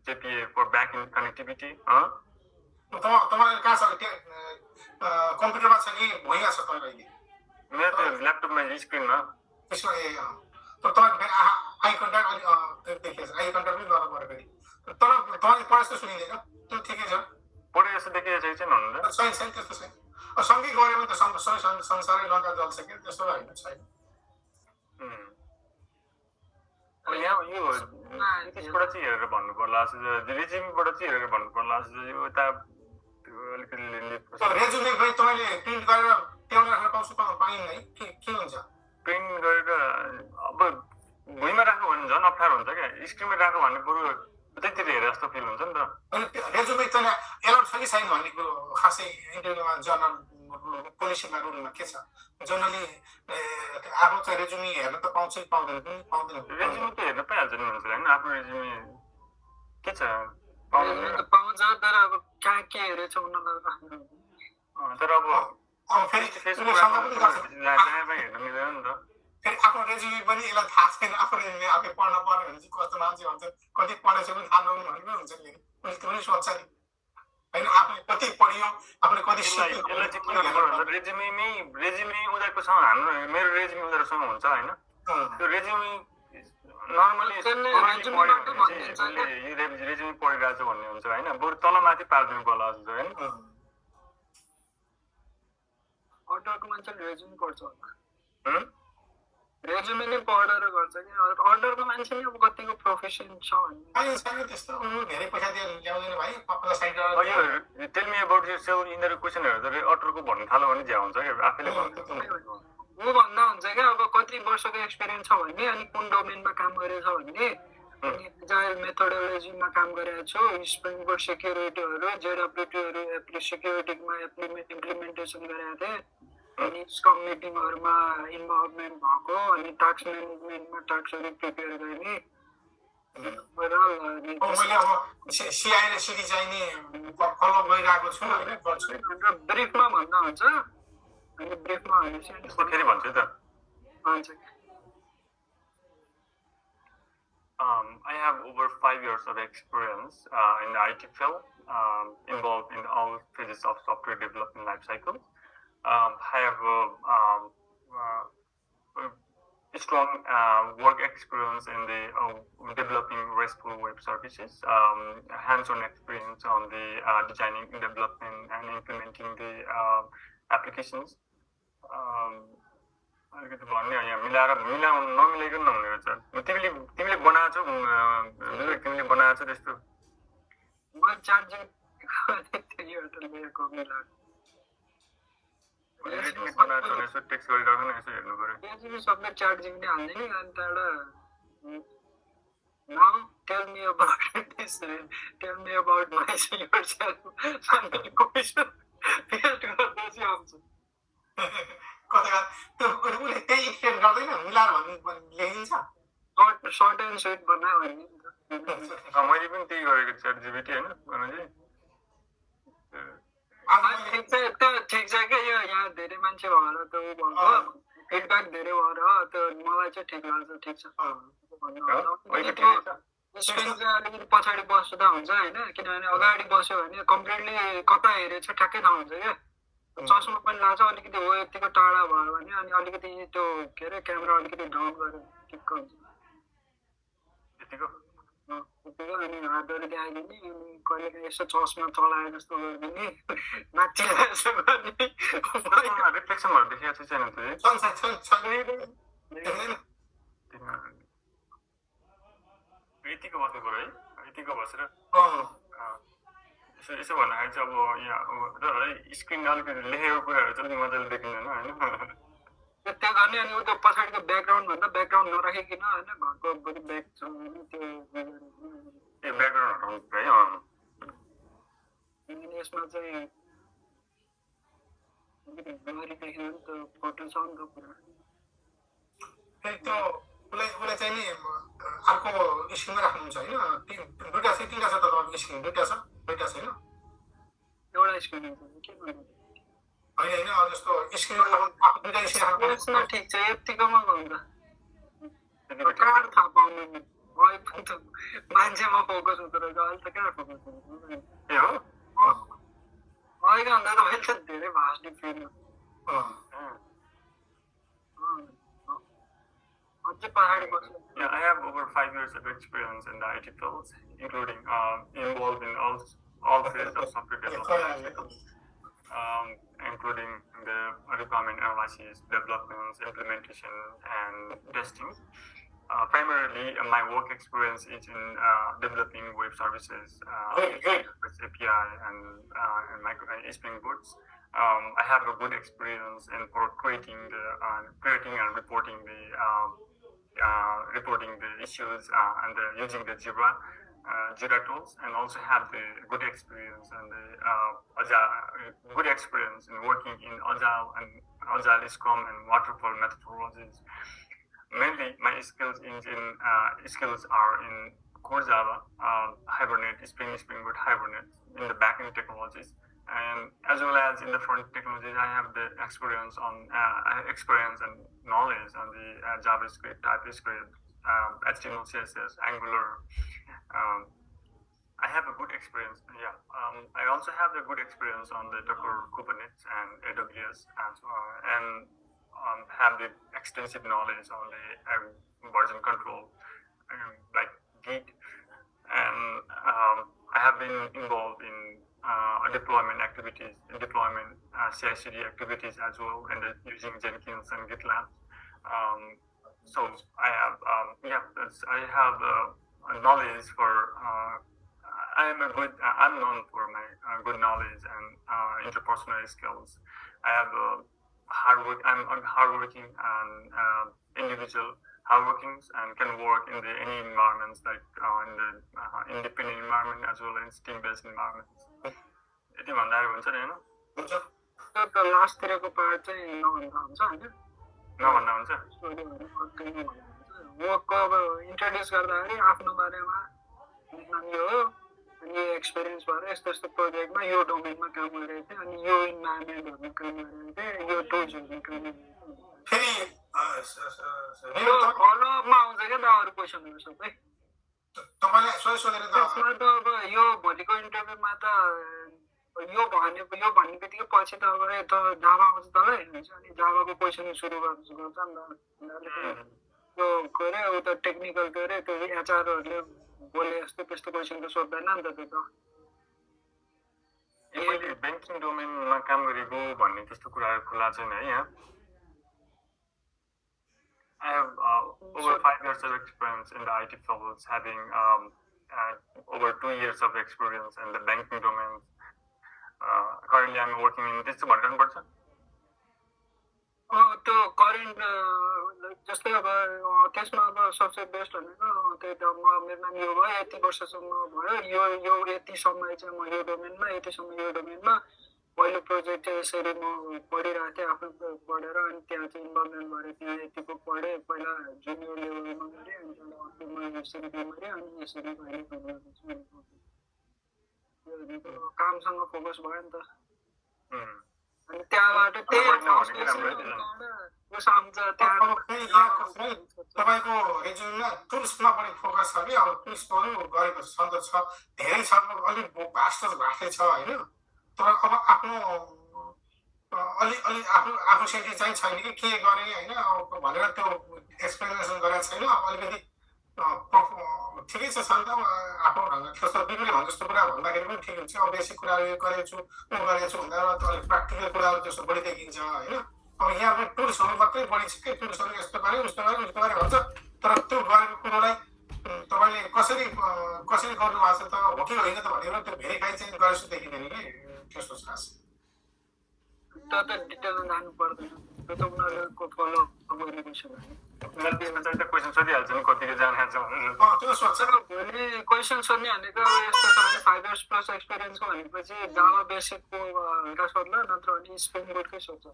JPA for backend connectivity. तपाईँ कहाँ छ कम्प्युटरमा छ कि भइरहेको छ तपाईँ अहिले मेरो त्यो ल्यापटपमा स्क्रिनमा त्यसमा तपाईँ फेरि आई कन्ट्याक्ट अलिक देखिएछ आई कन्ट्याक्ट पनि गर्नु पऱ्यो फेरि तर तपाईँ पढे जस्तो सुनिँदैन त्यो ठिकै छ पढे जस्तो देखिरहेको छैन हुनु त छैन छैन त्यस्तो छैन सँगै गऱ्यो भने त संसारै लङ्का जल्छ क्या त्यस्तो होइन छैन यहाँ यो त्यसबाट चाहिँ हेरेर भन्नु पर्ला रेज्युमीबाट चाहिँ हेरेर भन्नु पर्ला यो यता रेज्युमे पनि तपाईँले प्रिन्ट गरेर टेबलमा राखेर पाइन्न है के हुन्छ प्रिन्ट गरेर अब भुइँमा राख्नु भने झन् अप्ठ्यारो हुन्छ क्या स्क्रिनमा राख्नु भने बरु त्यतिर हेरे जस्तो फिल हुन्छ नि त अनि रेज्युमे चाहिँ एलाउड छ कि छैन भन्ने कुरो खासै इन्टरभ्यूमा जनरल पोलिसीमा रुलमा के छ जनरली आफ्नो चाहिँ रेज्युमे हेर्न त पाउँछ कि पाउँदैन पनि पाउँदैन रेज्युमे त हेर्न पाइहाल्छ नि मान्छेले होइन आफ्नो रेज्युमे के छ पाउँछ तर अब कहाँ के हेरेछ उनीहरूलाई तर अब फेरि हेर्न मिलेन नि त फेरि आफ्नो रेज्युमे पनि यसलाई थाहा छैन आफ्नो रेज्युमे आफै पढ्न पर्यो भने चाहिँ कस्तो मान्छे हुन्छ कति पढेछ पनि थाहा नहुने भनेको हुन्छ नि उसले पनि सोध्छ नि होइन आफूले कति पढियो आफूले कति यसलाई चाहिँ किन भन्नु रेज्युमे उनीहरूकोसँग हाम्रो मेरो रेज्युमे उनीहरूसँग हुन्छ होइन त्यो रेज्युमे नर्मली रेज्युमे पढिरहेको छ भन्ने हुन्छ होइन बरु तलमाथि पारिदिनु पर्ला जस्तो होइन अर्डरको मान्छेले रेज्युमे पढ्छ होला रेज्युमे नै पढेर गर्छ कि अर्डरको मान्छे नै अब कतिको प्रोफेसन छ भन्ने छैन त्यस्तो धेरै पैसा दिएर ल्याउँदैन भाइ पप्पा side tell me about yourself यिनीहरू क्वेसनहरू त अर्डरको भन्नु थाल्यो भने ज्या हुन्छ क्या आफैले म भन्दा हुन्छ क्या अब कति वर्षको एक्सपिरियन्स छ भन्ने अनि कुन डोमेनमा काम गरेको छ भन्ने अनि एजाइल मेथोडोलोजीमा काम गरेको छु स्प्रिङबोर्ड सेक्युरिटीहरू जेडब्ल्युटीहरू सेक्युरिटीमा इम्प्लिमेन्टेसन गरेको थिएँ अनि स्कम मिटिङहरूमा इन्भल्भमेन्ट भएको अनि टास्क म्यानेजमेन्टमा टास्कहरू प्रिपेयर गर्ने मैले अब सिआई र सिडी चाहिने फलो गरिरहेको छु होइन गर्छु ब्रिफमा भन्दा हुन्छ अनि ब्रिफमा भनेपछि फेरि भन्छु त हुन्छ I have over 5 years of experience in the IT field, involved in all phases of software development life cycle. I have a strong work experience in the developing RESTful web services, hands-on experience on the designing, development, and implementing the applications. अलिकति भन्ने यहाँ नमिलाइकन नहुने रहेछ तिमीले बनाएको छौ तिमीले बनाएको छौ त्यस्तो मैले चार्जिङ बनाएको छ यसो टेक्स्ट गरिरहेको न यसो हेर्नु पर्यो सबै चार्जिङ नै हाल्दैन अनि त्यहाँबाट now tell me about this tell me about yourself question paste गर्दैछु आउँछ कता त्यो उसले त्यही एक्सप्लेन गर्दैन मिलाएर लेखिन्छ सर्ट एन्ड स्विट बनायो भने मैले पनि त्यही गरेको च्याट जिपिटी होइन ठिक छ क्या यो यहाँ धेरै मान्छे भएर त ऊ भएको फिडब्याक धेरै भएर त्यो मलाई चाहिँ ठिक लाग्छ ठिक छ स्क्रिन चाहिँ अलिकति पछाडि बस्दा हुन्छ होइन किनभने अगाडि बस्यो भने कम्प्लिटली कता हेरेछ ठ्याक्कै थाहा हुन्छ क्या चस्मा पनि लाग्छ अलिकति हो यतिको टाढा भयो भने अनि अलिकति त्यो के अरे क्यामेरा अलिकति डाउन गरेर ठिक्क हुन्छ त्यतिको अनि हातहरू ल्याइदिने अनि कहिलेकाहीँ यसो चस्मा चलाए जस्तो गरिदिने नाचिरहेको जस्तो गर्ने रिफ्लेक्सनहरू देखेको छैन यतिको बस्नु पऱ्यो है यतिको बसेर यसो भन्दाखेरि चाहिँ अब यहाँ स्क्रिन अलिकति लेखेको कुराहरू चाहिँ अलिक मजाले देखिँदैन होइन त्यो गर्ने अनि उता पछाडिको ब्याकग्राउन्ड भन्दा ब्याकग्राउन्ड नराखिकन होइन घरको बढी ब्याक छ भने त्यो ब्याकग्राउन्ड हटाउनु है अनि यसमा चाहिँ गरी देखेन नि त फोटो छ नि त पुरा फेरि त्यो उसलाई चाहिँ नि अर्को स्क्रिनमा राख्नुहुन्छ होइन दुईवटा छ तिनवटा छ त तपाईँको स्क्रिन दुईवटा छ छैन एउटा स्क्रिन के गर्नु होइन होइन अब जस्तो स्क्रिन यसमा ठिक छ यतिकोमा हुन्छ कहाँ थाहा पाउनु नि अहिले पनि त मान्छेमा फोकस हुँदो रहेछ अहिले त कहाँ फोकस हुन्छ ए हो अहिले भन्दा त अहिले त धेरै भास्ट डिफ्रेन्ट अझै पहाडी बस्नु Yeah, I have over 5 years of experience in the IT fields, including involved in all phases of software development, including the requirement analysis, developments, implementation, and testing. Primarily, my work experience is in developing web services with API and micro Spring Boots. I have a good experience in for creating and reporting the issues and using the Jira tools, and also have the good experience and good experience in working in Agile, Scrum, and Waterfall methodologies. Mainly, my skills are in core Java, Hibernate, Spring Boot, Hibernate in the backend technologies, and as well as in the front technologies. I have the experience and knowledge on the JavaScript, TypeScript, HTML, CSS, Angular. I have a good experience. Yeah, I also have the good experience on the Docker, Kubernetes, and AWS, and have the extensive knowledge on the version control, like Git, and I have been involved in deployment activities, CI/CD activities as well, and using Jenkins and GitLab. So I have a knowledge for. I'm known for my good knowledge and interpersonal skills. I have I'm hardworking and individual, hardworking, and can work in any environments, like in the independent environment as well as team-based environments. यति भन्दा हुन्छ नि हैन? हुन्छ त लास्टतिरको part चाहिँ नभन्दा हुन्छ हैन? नभन्दा हुन्छ? वर्कको अब introduce गर्दाखेरि आफ्नो बारेमा नाम यो हो अनि यो एक्सपिरियन्स भएर यस्तो यस्तो प्रोजेक्टमा यो डोमेनमा काम गरेको थिएँ अनि यो इन्भाइरोमेन्टहरूमा काम गरेको थिएँ यो टुल्सहरूमा काम गरेको फेरि थिएँ यो फलोअपमा आउँछ क्या त अरू क्वेसनहरू सबै तपाईँलाई सोधेर त त्यसमा त अब यो भोलिको इन्टरभ्यूमा त यो भन्ने बित्तिकै पछि त अब यो त जावा आउँछ तलै हुन्छ अनि जावाको क्वेसन सुरु गर्छ नि त यो के अरे उता टेक्निकल के अरे त्यो एचआरहरूले बोले जस्तो त्यस्तो क्वेसन त सोध्दैन नि त त्यो त मैले ब्याङ्किङ डोमेनमा काम गरेको भन्ने त्यस्तो कुराहरू खुला छैन है यहाँ. I have over 5 years of experience in the IT fields, having over 2 years of experience in the banking domain. Currently, I'm working in this one person. त्यो करेन्ट जस्तै अब त्यसमा अब सबसे बेस्ट भनेको त्यही त मेरो नाम यो भयो यति वर्षसम्म भयो यो यतिसम्म चाहिँ म यो डोमेनमा यतिसम्म यो डोमेनमा पहिलो प्रोजेक्ट चाहिँ यसरी म पढिरहेको थिएँ आफ्नो पढेर अनि त्यहाँ चाहिँ इन्भल्भमेन्ट भएर त्यहाँ यतिको पढेँ पहिला जुनियर लेभलमा गरेँ अनि त्यसमा यसरी गरेँ अनि यसरी अहिले कामसँग फोकस भयो नि त अनि त्यहाँबाट तपाईँको रेज्युममा टुल्समा पनि फोकस छ कि अब टुल्स पनि गरेको सन्दर्भ छ धेरै छ अलिक भास्टै छ होइन तर अब आफ्नो अलि आफ्नो सेन्टी चाहिँ छैन कि के गरेँ होइन अब भनेर त्यो एक्सप्लेनेसन गरेको छैन अब अलिकति ठिकै छ नि त आफ्नो जस्तो बिग्रियो भने जस्तो कुरा भन्दाखेरि पनि ठिक हुन्छ अब बेसिक कुराहरू यो गरेको छु भन्दा अलिक प्र्याक्टिकल कुराहरू जस्तो बढी देखिन्छ होइन अब यहाँ पनि टुल्सहरू मात्रै बढी छ कि टुल्सहरू यस्तो गऱ्यो उस्तो गऱ्यो भन्छ तर त्यो गरेको कुरोलाई तपाईँले कसरी गर्नुभएको छ त हो कि होइन त भनेर त्यो भेरिफाई चाहिँ गरे जस्तो देखिँदैन कि त्यस्तो छ त्यो त डिटेलमा जानु पर्दैन त्यो त उनीहरूको फलो गरेको छ त्यसमा चाहिँ क्वेसन सोधिहाल्छ नि कतिको जान्छ भनेर त्यो सोध्छ भोलि क्वेसन सोध्ने भनेको यस्तो छ भने 5 years प्लस एक्सपिरियन्सको भनेपछि जावा बेसिकको एउटा सोध्ला नत्र भने स्प्रिङ बोटकै सोध्छ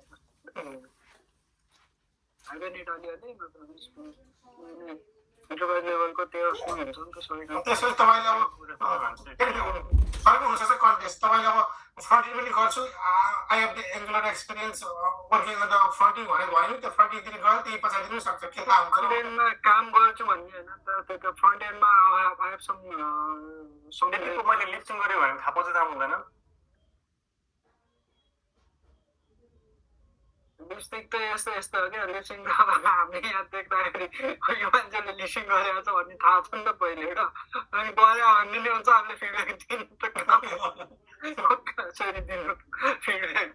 हाइबरनेट अलिअलि नत्र भने इन्टरप्राइज लेभलको त्यो हुन्छ नि त सबै त्यसैले तपाईँले अब फरक हुनसक्छ कन्टेक्स्ट तपाईँले अब फ्रन्टिङ पनि गर्छु I have the angular experience working on the frontend भनेर भयो नि त्यो फ्रन्टिङतिर गयो त्यही पछाडि पनि सक्छ के थाहा हुन्छ फ्रन्ट एन्डमा काम गर्छु भन्ने होइन त्यो फ्रन्ट एन्डमा आई हेभ सम त्यतिको मैले लिप्सिङ गरेँ भने थाहा पाउँछ थाहा हुँदैन लिपस्टिक त यस्तो यस्तो हो क्या लिपसिङ त अब हामी यहाँ देख्दाखेरि यो मान्छेले लिपसिङ गरेको छ भन्ने थाहा छ नि त पहिले र अनि गरे भन्ने नि हुन्छ हामीले फिडब्याक दिनु त कसरी दिनु फिडब्याक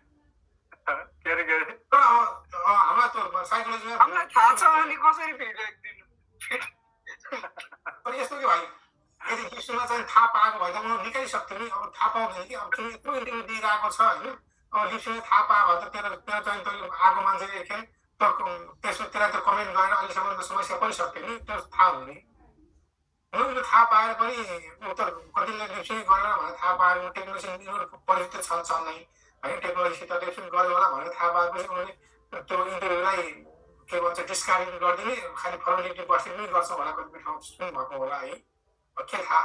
के अरे तर हामीलाई त्यो साइकोलोजीमा हामीलाई थाहा छ भने कसरी फिडब्याक दिनु तर यस्तो कि भाइ यदि लिप्सिङमा चाहिँ थाहा पाएको भए त उनीहरू निकालिसक्थ्यो नि अब थाहा पाउँदैन कि अब तिमी यत्रो इन्टरभ्यू दिइरहेको छ होइन अब लिप्सिङले थाहा पायो भने त तेरो चाहिँ तैँले आएको मान्छेले एकखेल त्यसमा त्यसलाई त कमेन्ट गरेर अहिलेसम्म त समस्या परिसक्यो नि त्यो थाहा हुने उनीहरूले थाहा पाएर पनि उत्तर कतिले लिप्सिङ गरेर भनेर थाहा पाएर टेक्नोलोजी यिनीहरू परिचित छन् नै है टेक्नोलोजीसित लिप्सिङ गर्यो होला भनेर थाहा पाएपछि उनीहरूले त्यो इन्टरभ्यूलाई के भन्छ डिस्कारेज गरिदिने खालि फर्मालिटी बस्ने पनि गर्छ होला कतिपय ठाउँ पनि भएको होला है के थाहा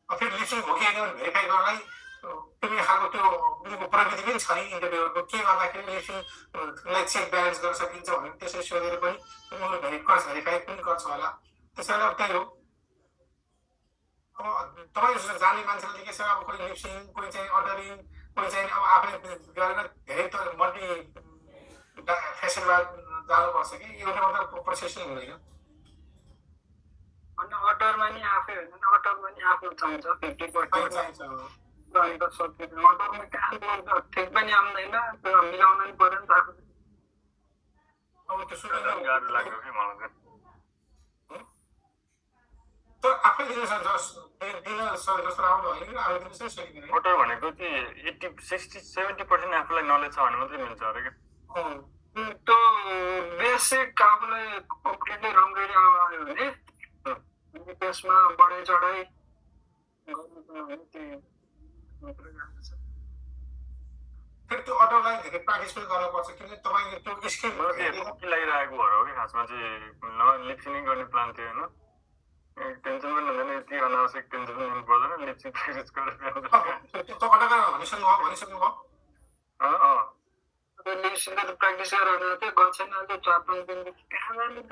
फेरि लिप्सिङ हो कि होइन भेरिफाई गर्नलाई कुनै खालको त्यो उनीहरूको प्रविधि पनि छ नि इन्टरभ्यूहरूको के गर्दाखेरि लिप्सिङलाई चेक ब्यालेन्स गर्न सकिन्छ भनेर त्यसरी सोधेर पनि उनीहरू भेरिफाई पनि गर्छ होला त्यसैले अब त्यही हो अब तपाईँ जाने मान्छेले के छ अब कोही लिप्सिङ कोही चाहिँ अर्डरिङ कोही चाहिँ अब आफूले गरेर धेरै त मल्टी फेसेटबाट जानुपर्छ कि एउटा मात्र प्रोसेस नै हुँदैन अनि अटरमा नि आफै होइन अटरमा नि आफ्नो चाहिन्छ 50% चाहिन्छ अन्त सकिन्छ अटरमा काम गर्दा ठिक पनि आउँदैन त्यो मिलाउन नि पर्यो नि त आफूले अब त्यो सुरु गाह्रो लाग्यो कि मलाई तर आफै दिन जस्तो राम्रो होइन कि आफै दिन चाहिँ सकिँदैन मोटर भनेको चाहिँ 60-70% आफूलाई नलेज छ भने मात्रै मिल्छ अरे कि त्यो बेसिक आफूलाई कम्प्लिटली राम्ररी आयो भने त्यसमा बढाइ चढाइ गर्नु त्यही मात्रै गाह्रो छ फेरि त्यो अटोलाई धेरै प्र्याक्टिस पनि गर्नुपर्छ किनकि तपाईँले त्यो स्किल के लागिरहेको भएर हो कि खासमा चाहिँ लिप्सिङ गर्ने प्लान थियो होइन टेन्सन पनि हुँदैन यति अनावश्यक टेन्सन पनि लिनु पर्दैन लिप्सिङ प्र्याक्टिस गरेर त्यो अटोमा भनिसक्नु भयो लिप्सिङको त प्र्याक्टिस गरेर थियो गएको छैन अहिले 4-5 दिन कहाँ जाने त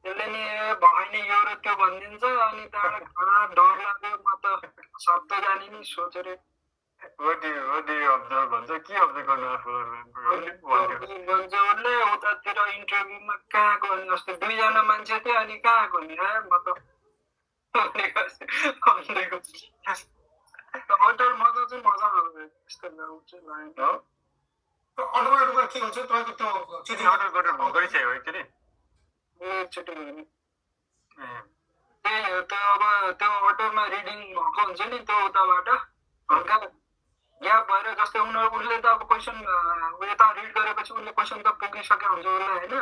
त्यसले नि भएन यो र त्यो भनिदिन्छ अनि त्यहाँबाट घरमा डर लाग्यो म त शब्द जाने नि सोचेर अब्जर्भ भन्छ के अब्जर्भ गर्नु आफूलाई भन्छ उसले उतातिर इन्टरभ्यूमा कहाँ गयो नि जस्तो 2जना मान्छे थियो अनि कहाँ गयो नि म त होटल मजा चाहिँ मजा आउँछ यस्तो ल्याउँछु लाग्यो अटोमा के हुन्छ तपाईँको त्यो चिठी अर्डर गरेर गरिसक्यो एकचोटि एकचोटि भयो त्यही हो त्यो अब त्यो अटोमा रिडिङ भएको हुन्छ नि त्यो उताबाट हल्का ग्याप भएर जस्तै उसले त अब क्वेसन यता रिड गरेपछि उसले क्वेसन त पुगिसकेको हुन्छ उसलाई होइन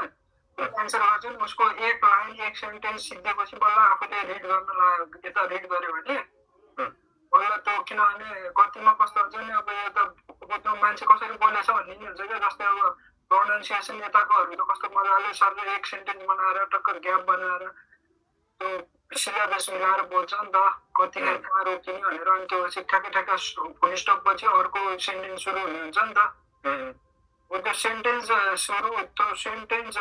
एन्सर गर्छ नि उसको एक लाइन एक सेन्टेन्स सिक्देपछि बल्ल आफूले रिड गर्न लाग्यो यता रिड गर्यो भने बल्ल त्यो किनभने कतिमा कस्तो हुन्छ नि अब यो त त्यो मान्छे कसरी बोलेछ भन्ने नि हुन्छ क्या जस्तै अब प्रोनाउन्सिएसन यताकोहरू त कस्तो मजाले सरले एक सेन्टेन्स बनाएर टक्कर ग्याप बनाएर त्यो सिलेबस मिलाएर बोल्छ नि त कतिलाई कहाँ रोकिने भनेर अनि त्यो ठ्याक्कै फुल स्टप पछि अर्को सेन्टेन्स सुरु हुने हुन्छ नि त त्यो सेन्टेन्स सुरु त्यो सेन्टेन्स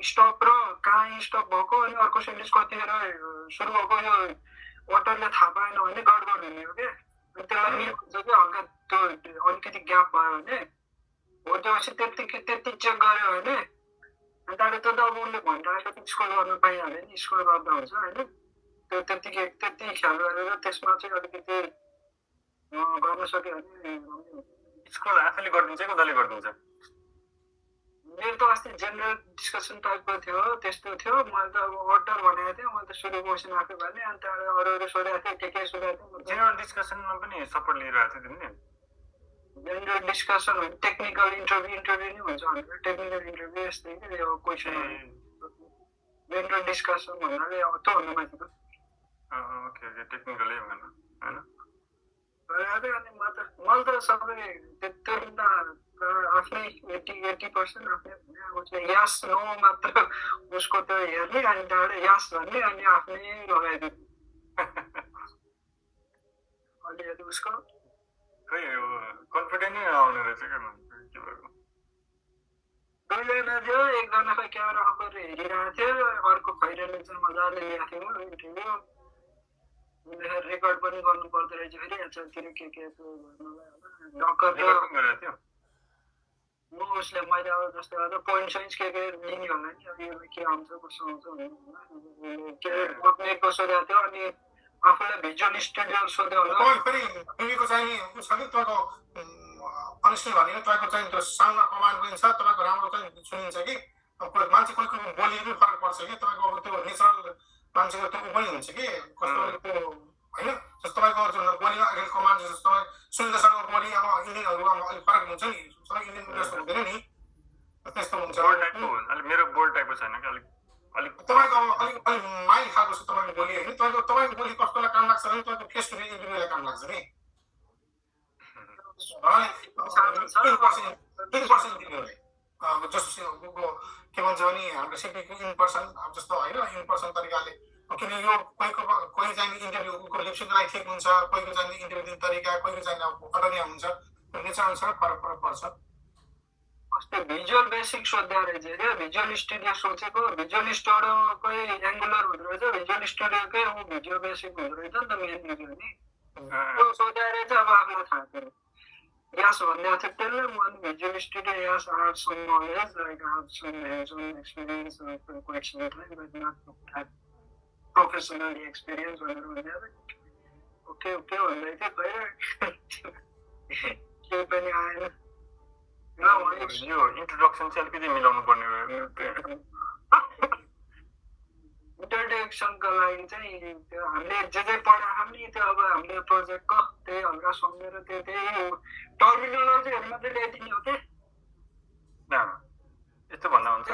स्टप र कहाँ स्टप भएको अनि अर्को सेन्टेन्स कतिखेर सुरु भएको यो अटरले थाहा पाएन भने गडबड हुने हो क्या त्यसलाई मिल्छ कि हल्का त्यो अलिकति ग्याप भयो भने हो त्यो त्यति चेक गर्यो भने अनि त्यहाँबाट त्यो त अब उसले भनिरहेको स्कोर गर्न पाइहाल्यो नि स्कोर गर्दा हुन्छ होइन त्यो त्यति ख्याल गरेर त्यसमा चाहिँ अलिकति गर्न सक्यो भने स्कुल आफैले गरिदिन्छ कि उनीहरूले गरिदिन्छ मेरो त अस्ति जेनरल डिस्कसन टाइपको थियो त्यस्तो थियो मैले त अब अर्डर भनेको थिएँ मैले त सुरु क्वेसन आफै भने अनि त्यहाँबाट अरू सोधेको थिएँ के सोधेको थिएँ जेनरल डिस्कसनमा पनि सपोर्ट लिइरहेको थियो तिमीले जेनरल डिस्कसन टेक्निकल इन्टरभ्यू नै हुन्छ भनेर टेक्निकल इन्टरभ्यू यस्तै कि यो क्वेसन जेनरल डिस्कसन भन्नाले अब त्यो हुनु माथि ओके टेक्निकलै होइन अनि मैले त सबै त्यो आफ्नै 80% आफ्नै यस नो मात्र उसको त्यो हेर्ने अनि त्यहाँबाट यस भन्ने अनि आफ्नै लगाइदिने अलिअलि उसको खै कन्फिडेन्ट नै आउने रहेछ क्या मान्छे के भएको दुईजना थियो एकजना खै क्यामेरा अफ गरेर हेरिरहेको थियो अर्को खैरेले चाहिँ मजाले ल्याएको थियो भिडियो रेकर्ड पनि गर्नु पर्दो रहेछ फेरि एचएलतिर के भन्नुलाई होला डक्टर रेकर्ड गरेको थियो म उसले मैले अब जस्तै अब पोइन्ट साइन्स के लिने होला नि अब यो के आउँछ कसो आउँछ के बक्नेको सोधेको थियो अनि आफूलाई भिजुअल स्टुडियो सोध्यो होला तपाईँ फेरि तिमीको चाहिँ उ छ कि तपाईँको अनिस्टल भनेको तपाईँको चाहिँ त्यो साउन्ड कमान्ड पनि छ तपाईँको राम्रो चाहिँ सुनिन्छ कि कोही मान्छे कोही कोही बोली पनि फरक पर्छ कि तपाईँको अब त्यो नेचरल मान्छेको त्यो उ पनि हुन्छ कि कस्तो त्यो होइन जस्तो तपाईँको बोलीमा अलिक कमान्ड जस्तो तपाईँ सुन्दासँग बोली अब इन्डियनहरूमा अलिक फरक हुन्छ नि सबै इन्डियन जस्तो हुँदैन नि त्यस्तो हुन्छ बोल्ड टाइपको अलिक मेरो बोल्ड टाइपको छैन कि अलिक अलिक तपाईँको अब अलिक अलिक माइल्ड खालको छ तपाईँको बोली होइन तपाईँको बोली कस्तोलाई काम लाग्छ भने तपाईँको फेस टु फेस इन्टरभ्यूलाई काम लाग्छ नि 20% इन्टरभ्यूलाई जस्तो के भन्छ भने हाम्रो सिपीको इन पर्सन अब जस्तो होइन इन पर्सन तरिकाले किन यो कोही चाहिँ इन्टरभ्यूको लिप्सिङलाई ठिक हुन्छ कोहीको चाहिँ इन्टरभ्यू दिने तरिका कोहीको चाहिँ अब अटर्नी हुन्छ नेचर अनुसार फरक पर्छ अस्ति भिजुअल बेसिक सोध्दा रहेछ क्या भिजुअल स्टुडियो सोचेको भिजुअल स्टुडियोकै एङ्गुलर हुँदो रहेछ भिजुअल स्टुडियोकै ऊ भिजुअल बेसिक हुँदो रहेछ नि त मेन भिडियो नि त्यो सोध्दा रहेछ अब आफूलाई थाहा थियो Yes, one day I tell them one visual studio. Yes, I have some knowledge, like I have some hands-on experience for quite some time, but not that professionally experienced. Okay, one day I keep an eye. Yo introduction चाहिँ अलिकति मिलाउनु पर्ने भयो इन्ट्रोडक्सनको लागि चाहिँ त्यो हामीले जे पढाएको नि त्यो अब हामीले प्रोजेक्टको त्यही हल्का सम्झेर त्यही टर्मिनोलोजीहरू मात्रै ल्याइदिने हो कि यस्तो भन्दा हुन्छ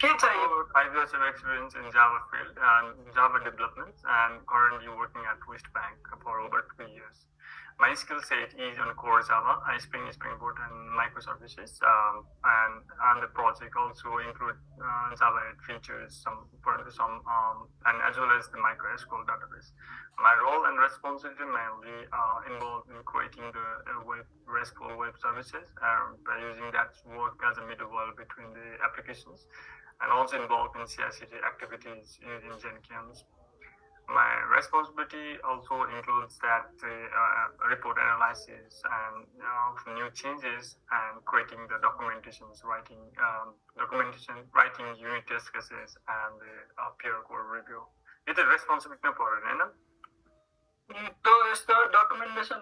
के चाहियो 5 years of experience in Java field and Java development and currently working at West Bank for over 3 years. My skill set is on core Java, Spring Boot, and microservices. And the project also include Java features, and as well as the MicroSQL database. My role and responsibility mainly involved in creating the RESTful web services by using that to work as a middleware between the applications, and also involved in CI/CD activities using Jenkins. My responsibility also includes that report analysis and new changes and creating the documentations, writing unit test cases and the peer code review. It's a responsibility for it, होइन? त्यो यस्तो documentation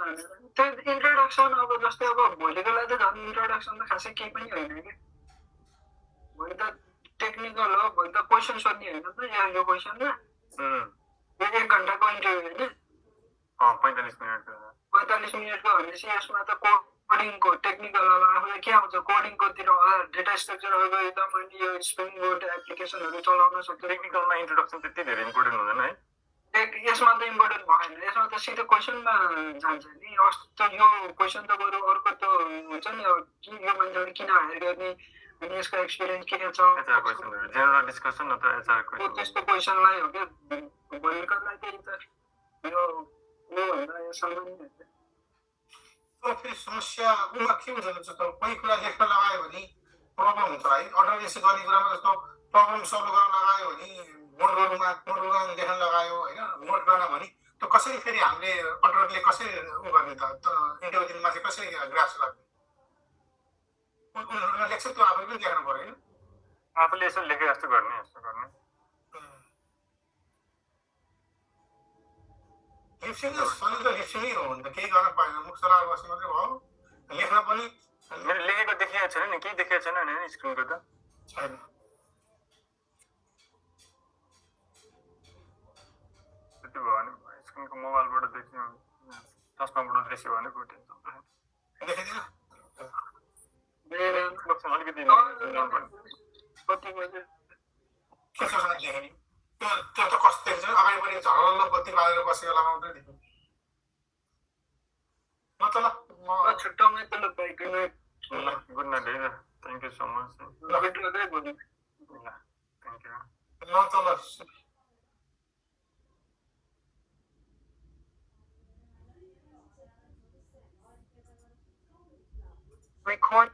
त्यो introduction अब जस्तै अब भोलिको लागि त झन् इन्ट्रोडक्सन त खासै केही पनि होइन कि भोलि त टेक्निकल हो भोलि त क्वेसन सोध्ने होइन त यो क्वेसनमा 1 घन्टाको इन्टरभ्यू होइन 45 मिनटको भनेपछि यसमा त कोडिङको टेक्निकल अब आफूलाई के आउँछ कोडिङकोतिर डेटा स्ट्रक्चरहरू एकदम अनि यो स्प्रिङ बोट एप्लिकेसनहरू चलाउन सक्छ टेक्निकलमा इन्ट्रोडक्सन त्यति धेरै इम्पोर्टेन्ट हुँदैन है यसमा त इम्पोर्टेन्ट भएन यसमा त सिधै क्वेसनमा जान्छ नि अस्ति यो क्वेसन त बरु अर्को त हुन्छ नि अब यो मान्छेले किन हायर गर्ने अनि यसको एक्सपिरियन्स के छ जेनरल डिस्कसन अथवा एचआर क्वेसन त्यस्तो क्वेसनलाई हो क्या भोलिकालाई त्यही त यो भन्दा यो सामान्य हुन्छ फेरि समस्या उमा के हुन्छ जस्तो कोही कुरा लेख्न लगायो भने प्रब्लम हुन्छ है अर्डर रिसिभ गर्ने कुरामा जस्तो प्रब्लम सल्भ गर्न लगायो भने नोट लेख्न लगायो होइन नोट गर्न भने त्यो कसरी फेरि हामीले अर्डरले कसरी उ गर्ने त इन्टरभ्यू दिनमा चाहिँ कसरी ग्राफ लाग्ने उनीहरूमा लेख्छ त्यो आफूले पनि लेख्नु पर्यो होइन आफूले यसो लेखे जस्तो गर्ने लिप्सिङ सजिलो लिप्सिङै हो भने त केही गर्न पाएन मुख चलाएर बस्नु मात्रै भयो लेख्न पनि मेरो लेखेको देखिएको छैन नि केही देखेको छैन नि स्क्रिनको त छैन त्यति भयो भने स्क्रिनको मोबाइलबाट देख्यो चस्माबाट देख्यो भने को टेन्सन देखाइदिनु अलिकति कति बजे के छ देखेँ त्यो त कस्तो देख्छ अगाडिपट्टि झरल्लो बत्ती बालेर बसेको बेलामा मात्रै देख्यो ल त ल म छुट्टाउनै त ल by good night good night है थ्याङ्क यू सो मच भेट गर्दै भोलि थ्याङ्क यू ल त ल Record